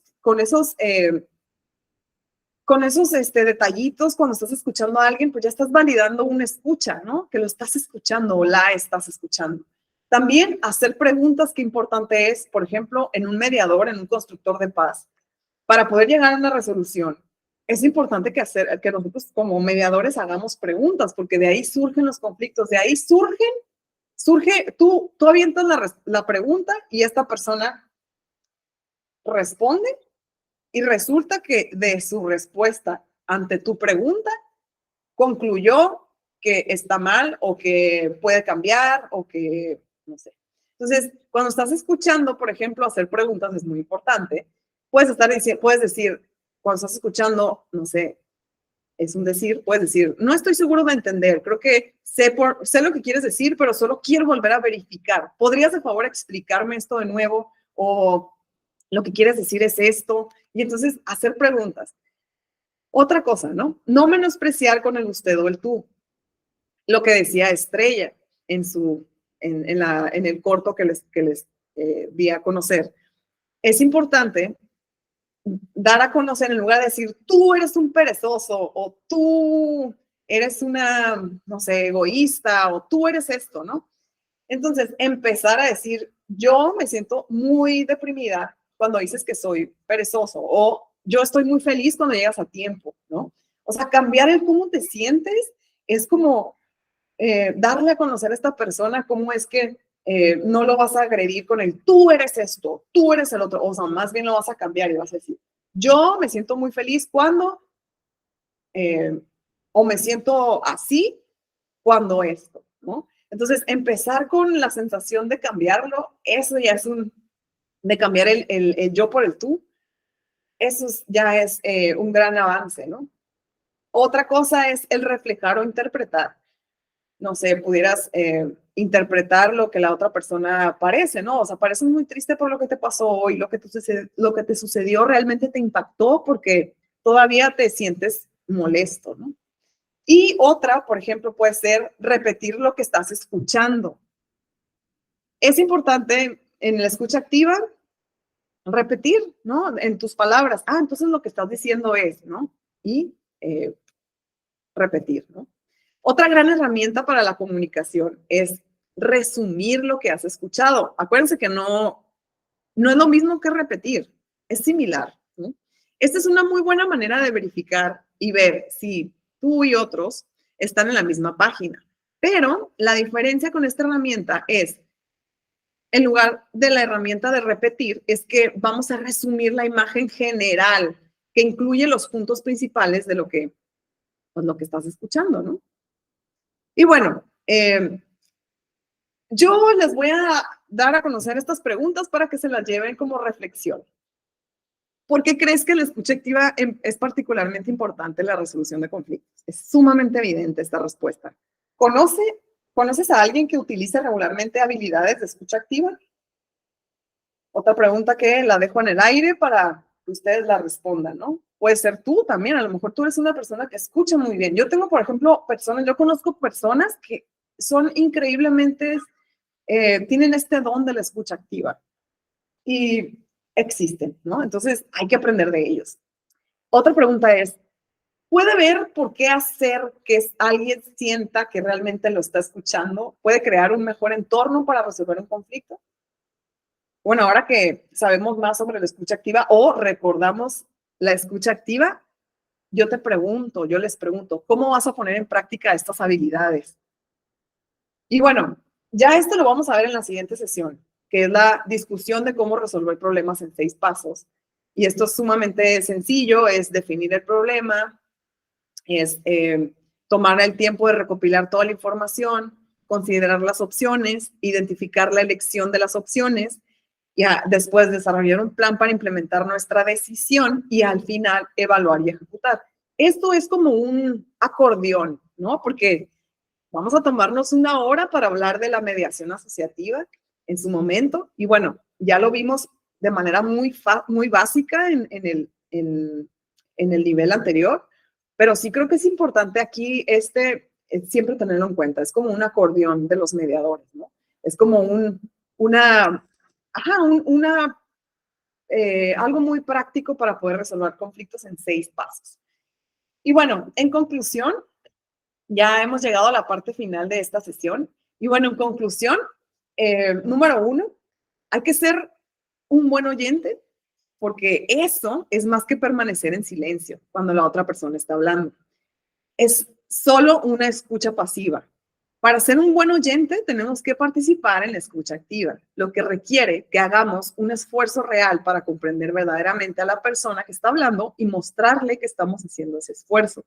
detallitos, cuando estás escuchando a alguien, pues ya estás validando una escucha, ¿no? Que lo estás escuchando o la estás escuchando. También hacer preguntas, qué importante es, por ejemplo, en un mediador, en un constructor de paz, para poder llegar a una resolución. Es importante que nosotros como mediadores hagamos preguntas, porque de ahí surgen los conflictos, de ahí tú avientas la pregunta y esta persona responde y resulta que de su respuesta ante tu pregunta concluyó que está mal o que puede cambiar o que no sé. Entonces, cuando estás escuchando, por ejemplo, hacer preguntas es muy importante. Puedes decir, cuando estás escuchando, no sé, es un decir, puedes decir, no estoy seguro de entender, creo que sé lo que quieres decir, pero solo quiero volver a verificar. ¿Podrías, de favor, explicarme esto de nuevo? O lo que quieres decir es esto. Y entonces, hacer preguntas. Otra cosa, ¿no? No menospreciar con el usted o el tú. Lo que decía Estrella en el corto que les di a conocer. Es importante dar a conocer en lugar de decir, tú eres un perezoso o tú eres una, no sé, egoísta o tú eres esto, ¿no? Entonces, empezar a decir, yo me siento muy deprimida cuando dices que soy perezoso o yo estoy muy feliz cuando llegas a tiempo, ¿no? O sea, cambiar el cómo te sientes es como darle a conocer a esta persona cómo es que no lo vas a agredir con el tú eres esto, tú eres el otro, o sea, más bien lo vas a cambiar y vas a decir, yo me siento muy feliz cuando, o me siento así cuando esto, ¿no? Entonces, empezar con la sensación de cambiarlo, eso ya es de cambiar el yo por el tú, eso ya es un gran avance, ¿no? Otra cosa es el reflejar o interpretar. No sé, pudieras interpretar lo que la otra persona parece, ¿no? O sea, pareces muy triste por lo que te pasó hoy, lo que te sucedió realmente te impactó porque todavía te sientes molesto, ¿no? Y otra, por ejemplo, puede ser repetir lo que estás escuchando. Es importante en la escucha activa repetir, ¿no? En tus palabras, entonces lo que estás diciendo es, ¿no? Y repetir, ¿no? Otra gran herramienta para la comunicación es resumir lo que has escuchado. Acuérdense que no no es lo mismo que repetir, es similar, ¿no? Esta es una muy buena manera de verificar y ver si tú y otros están en la misma página. Pero la diferencia con esta herramienta es, en lugar de la herramienta de repetir, es que vamos a resumir la imagen general que incluye los puntos principales de lo que estás escuchando, ¿no? Y bueno, yo les voy a dar a conocer estas preguntas para que se las lleven como reflexión. ¿Por qué crees que la escucha activa es particularmente importante en la resolución de conflictos? Es sumamente evidente esta respuesta. ¿Conoces a alguien que utilice regularmente habilidades de escucha activa? Otra pregunta que la dejo en el aire para que ustedes la respondan, ¿no? Puede ser tú también, a lo mejor tú eres una persona que escucha muy bien. Yo tengo, por ejemplo, yo conozco personas que son increíblemente, tienen este don de la escucha activa y existen, ¿no? Entonces hay que aprender de ellos. Otra pregunta es, ¿puede ver por qué hacer que alguien sienta que realmente lo está escuchando? ¿Puede crear un mejor entorno para resolver un conflicto? Bueno, ahora que sabemos más sobre la escucha activa o recordamos la escucha activa, yo les pregunto, ¿cómo vas a poner en práctica estas habilidades? Y bueno, ya esto lo vamos a ver en la siguiente sesión, que es la discusión de cómo resolver problemas en 6 pasos. Y esto es sumamente sencillo, es definir el problema, es tomar el tiempo de recopilar toda la información, considerar las opciones, identificar la elección de las opciones, y después desarrollar un plan para implementar nuestra decisión y al final evaluar y ejecutar. Esto es como un acordeón, ¿no? Porque vamos a tomarnos una hora para hablar de la mediación asociativa en su momento y bueno, ya lo vimos de manera muy básica en el nivel anterior, pero sí creo que es importante aquí siempre tenerlo en cuenta. Es como un acordeón de los mediadores, ¿no? Es como algo muy práctico para poder resolver conflictos en 6 pasos. Y bueno, en conclusión, ya hemos llegado a la parte final de esta sesión. Y bueno, en conclusión, número 1, hay que ser un buen oyente, porque eso es más que permanecer en silencio cuando la otra persona está hablando. Es solo una escucha pasiva. Para ser un buen oyente, tenemos que participar en la escucha activa, lo que requiere que hagamos un esfuerzo real para comprender verdaderamente a la persona que está hablando y mostrarle que estamos haciendo ese esfuerzo.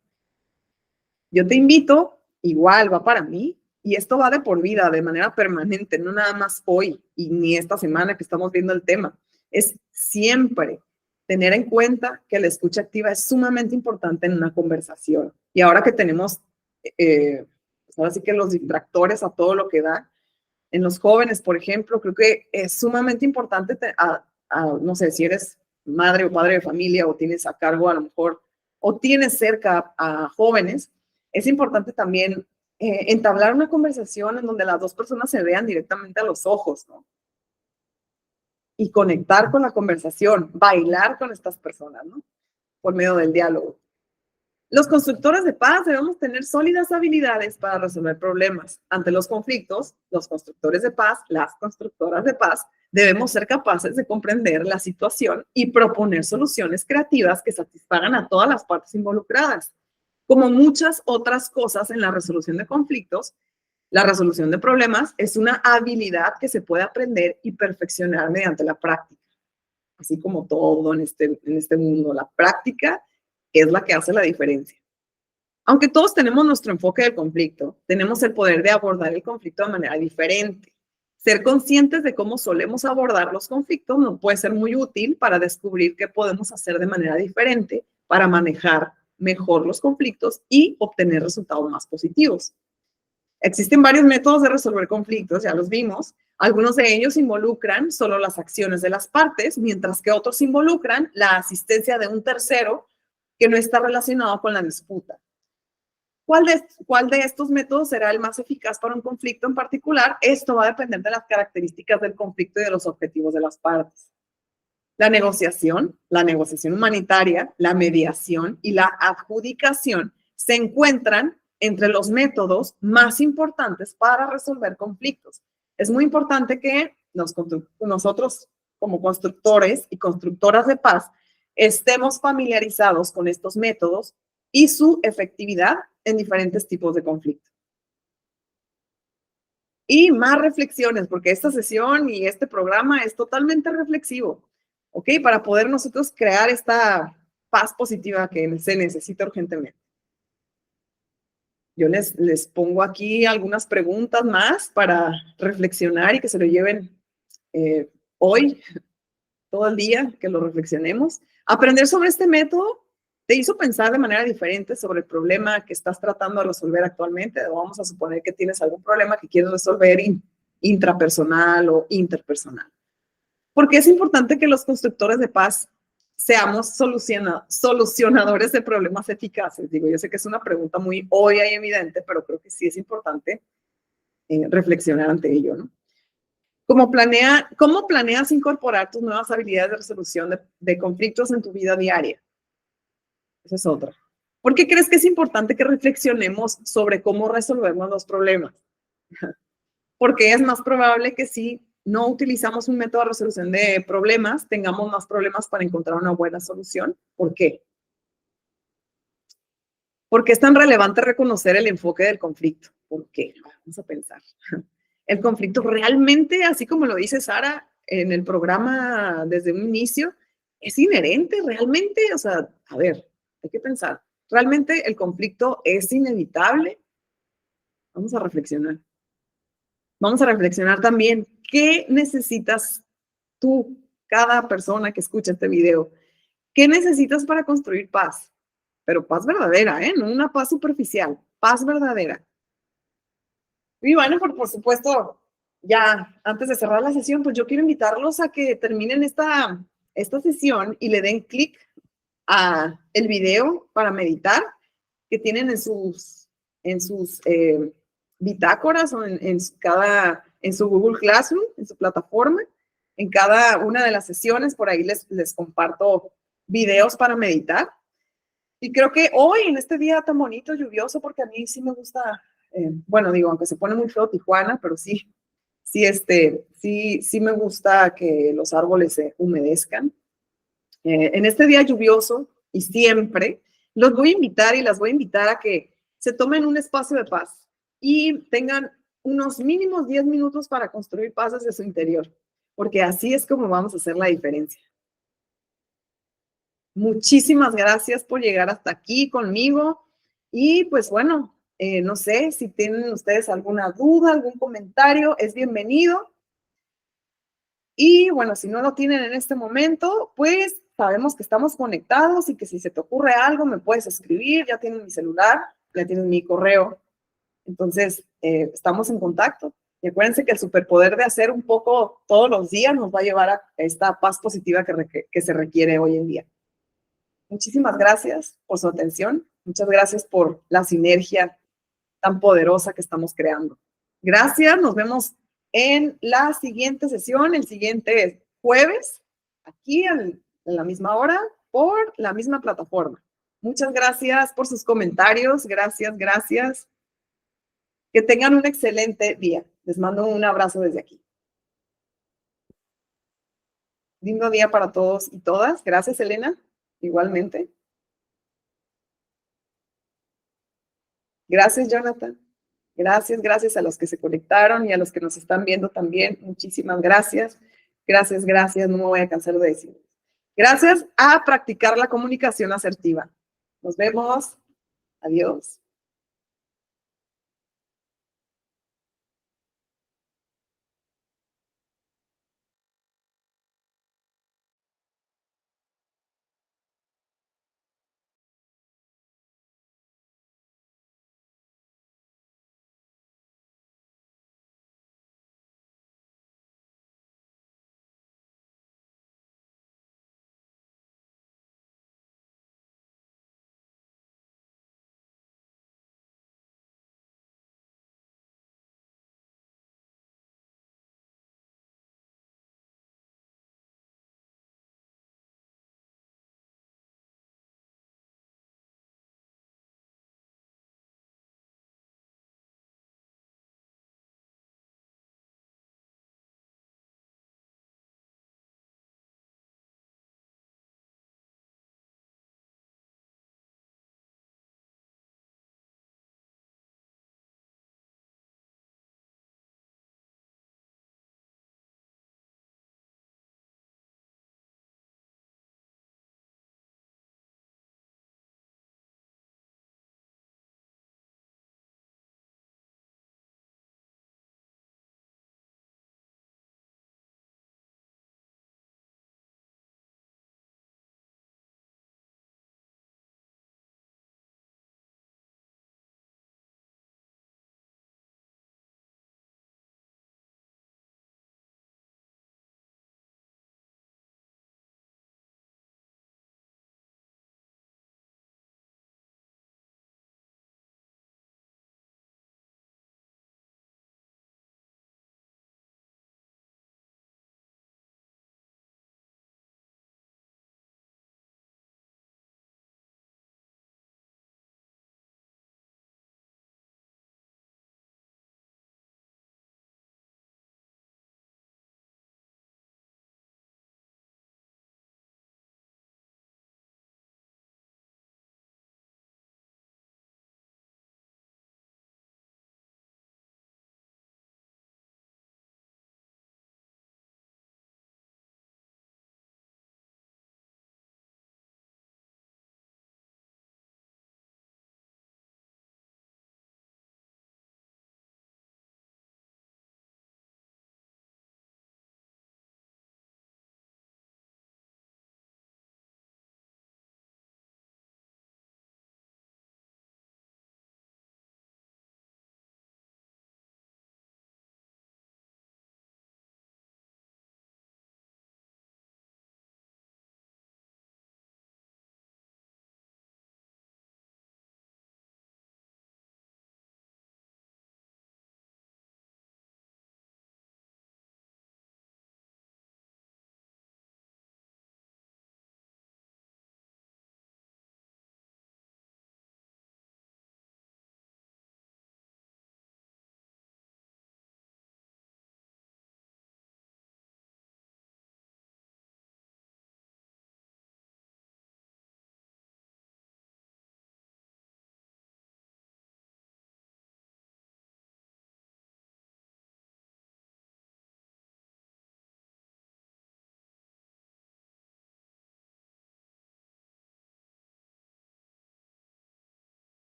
Yo te invito, igual va para mí, y esto va de por vida, de manera permanente, no nada más hoy y ni esta semana que estamos viendo el tema. Es siempre tener en cuenta que la escucha activa es sumamente importante en una conversación. Y ahora que tenemos ahora sí que los distractores a todo lo que da. En los jóvenes, por ejemplo, creo que es sumamente importante, no sé, si eres madre o padre de familia o tienes a cargo a lo mejor, o tienes cerca a jóvenes, es importante también entablar una conversación en donde las dos personas se vean directamente a los ojos, ¿no? Y conectar con la conversación, bailar con estas personas, ¿no? Por medio del diálogo. Los constructores de paz debemos tener sólidas habilidades para resolver problemas. Ante los conflictos, los constructores de paz, las constructoras de paz, debemos ser capaces de comprender la situación y proponer soluciones creativas que satisfagan a todas las partes involucradas. Como muchas otras cosas en la resolución de conflictos, la resolución de problemas es una habilidad que se puede aprender y perfeccionar mediante la práctica. Así como todo en este mundo, la práctica es la que hace la diferencia. Aunque todos tenemos nuestro enfoque del conflicto, tenemos el poder de abordar el conflicto de manera diferente. Ser conscientes de cómo solemos abordar los conflictos nos puede ser muy útil para descubrir qué podemos hacer de manera diferente para manejar mejor los conflictos y obtener resultados más positivos. Existen varios métodos de resolver conflictos, ya los vimos. Algunos de ellos involucran solo las acciones de las partes, mientras que otros involucran la asistencia de un tercero que no está relacionado con la disputa. ¿Cuál de estos métodos será el más eficaz para un conflicto en particular? Esto va a depender de las características del conflicto y de los objetivos de las partes. La negociación humanitaria, la mediación y la adjudicación se encuentran entre los métodos más importantes para resolver conflictos. Es muy importante que nosotros como constructores y constructoras de paz, estemos familiarizados con estos métodos y su efectividad en diferentes tipos de conflicto. Y más reflexiones, porque esta sesión y este programa es totalmente reflexivo, ¿ok? Para poder nosotros crear esta paz positiva que se necesita urgentemente. Yo les pongo aquí algunas preguntas más para reflexionar y que se lo lleven hoy, todo el día, que lo reflexionemos. Aprender sobre este método te hizo pensar de manera diferente sobre el problema que estás tratando de resolver actualmente. Vamos a suponer que tienes algún problema que quieres resolver intrapersonal o interpersonal. Porque es importante que los constructores de paz seamos solucionadores de problemas eficaces. Digo, yo sé que es una pregunta muy obvia y evidente, pero creo que sí es importante reflexionar ante ello, ¿no? ¿Cómo planeas incorporar tus nuevas habilidades de resolución de conflictos en tu vida diaria? Esa es otra. ¿Por qué crees que es importante que reflexionemos sobre cómo resolvemos los problemas? Porque es más probable que si no utilizamos un método de resolución de problemas, tengamos más problemas para encontrar una buena solución. ¿Por qué? ¿Por qué es tan relevante reconocer el enfoque del conflicto? ¿Por qué? Vamos a pensar. El conflicto realmente, así como lo dice Sara en el programa desde un inicio, es inherente realmente. O sea, a ver, hay que pensar. ¿Realmente el conflicto es inevitable? Vamos a reflexionar. Vamos a reflexionar también, ¿qué necesitas tú, cada persona que escucha este video? ¿Qué necesitas para construir paz? Pero paz verdadera, no una paz superficial, paz verdadera. Y bueno, por supuesto, ya antes de cerrar la sesión, pues yo quiero invitarlos a que terminen esta sesión y le den clic a el video para meditar que tienen en sus bitácoras o en su Google Classroom, en su plataforma. En cada una de las sesiones, por ahí les comparto videos para meditar. Y creo que hoy, en este día tan bonito, lluvioso, porque a mí sí me gusta, bueno, digo, aunque se pone muy feo Tijuana, pero sí me gusta que los árboles se humedezcan. En este día lluvioso y siempre, los voy a invitar y las voy a invitar a que se tomen un espacio de paz y tengan unos mínimos 10 minutos para construir paz desde su interior, porque así es como vamos a hacer la diferencia. Muchísimas gracias por llegar hasta aquí conmigo y pues bueno, no sé si tienen ustedes alguna duda, algún comentario, es bienvenido. Y bueno, si no lo tienen en este momento, pues sabemos que estamos conectados y que si se te ocurre algo me puedes escribir, ya tienen mi celular, ya tienen mi correo. Entonces, estamos en contacto. Y acuérdense que el superpoder de hacer un poco todos los días nos va a llevar a esta paz positiva que se requiere hoy en día. Muchísimas gracias por su atención. Muchas gracias por la sinergia tan poderosa que estamos creando. Gracias, nos vemos en la siguiente sesión, el siguiente jueves, aquí en la misma hora, por la misma plataforma. Muchas gracias por sus comentarios. Gracias. Que tengan un excelente día. Les mando un abrazo desde aquí. Lindo día para todos y todas. Gracias, Elena. Igualmente. Gracias, Jonathan. Gracias a los que se conectaron y a los que nos están viendo también. Muchísimas gracias. Gracias. No me voy a cansar de decirlo. Gracias a practicar la comunicación asertiva. Nos vemos. Adiós.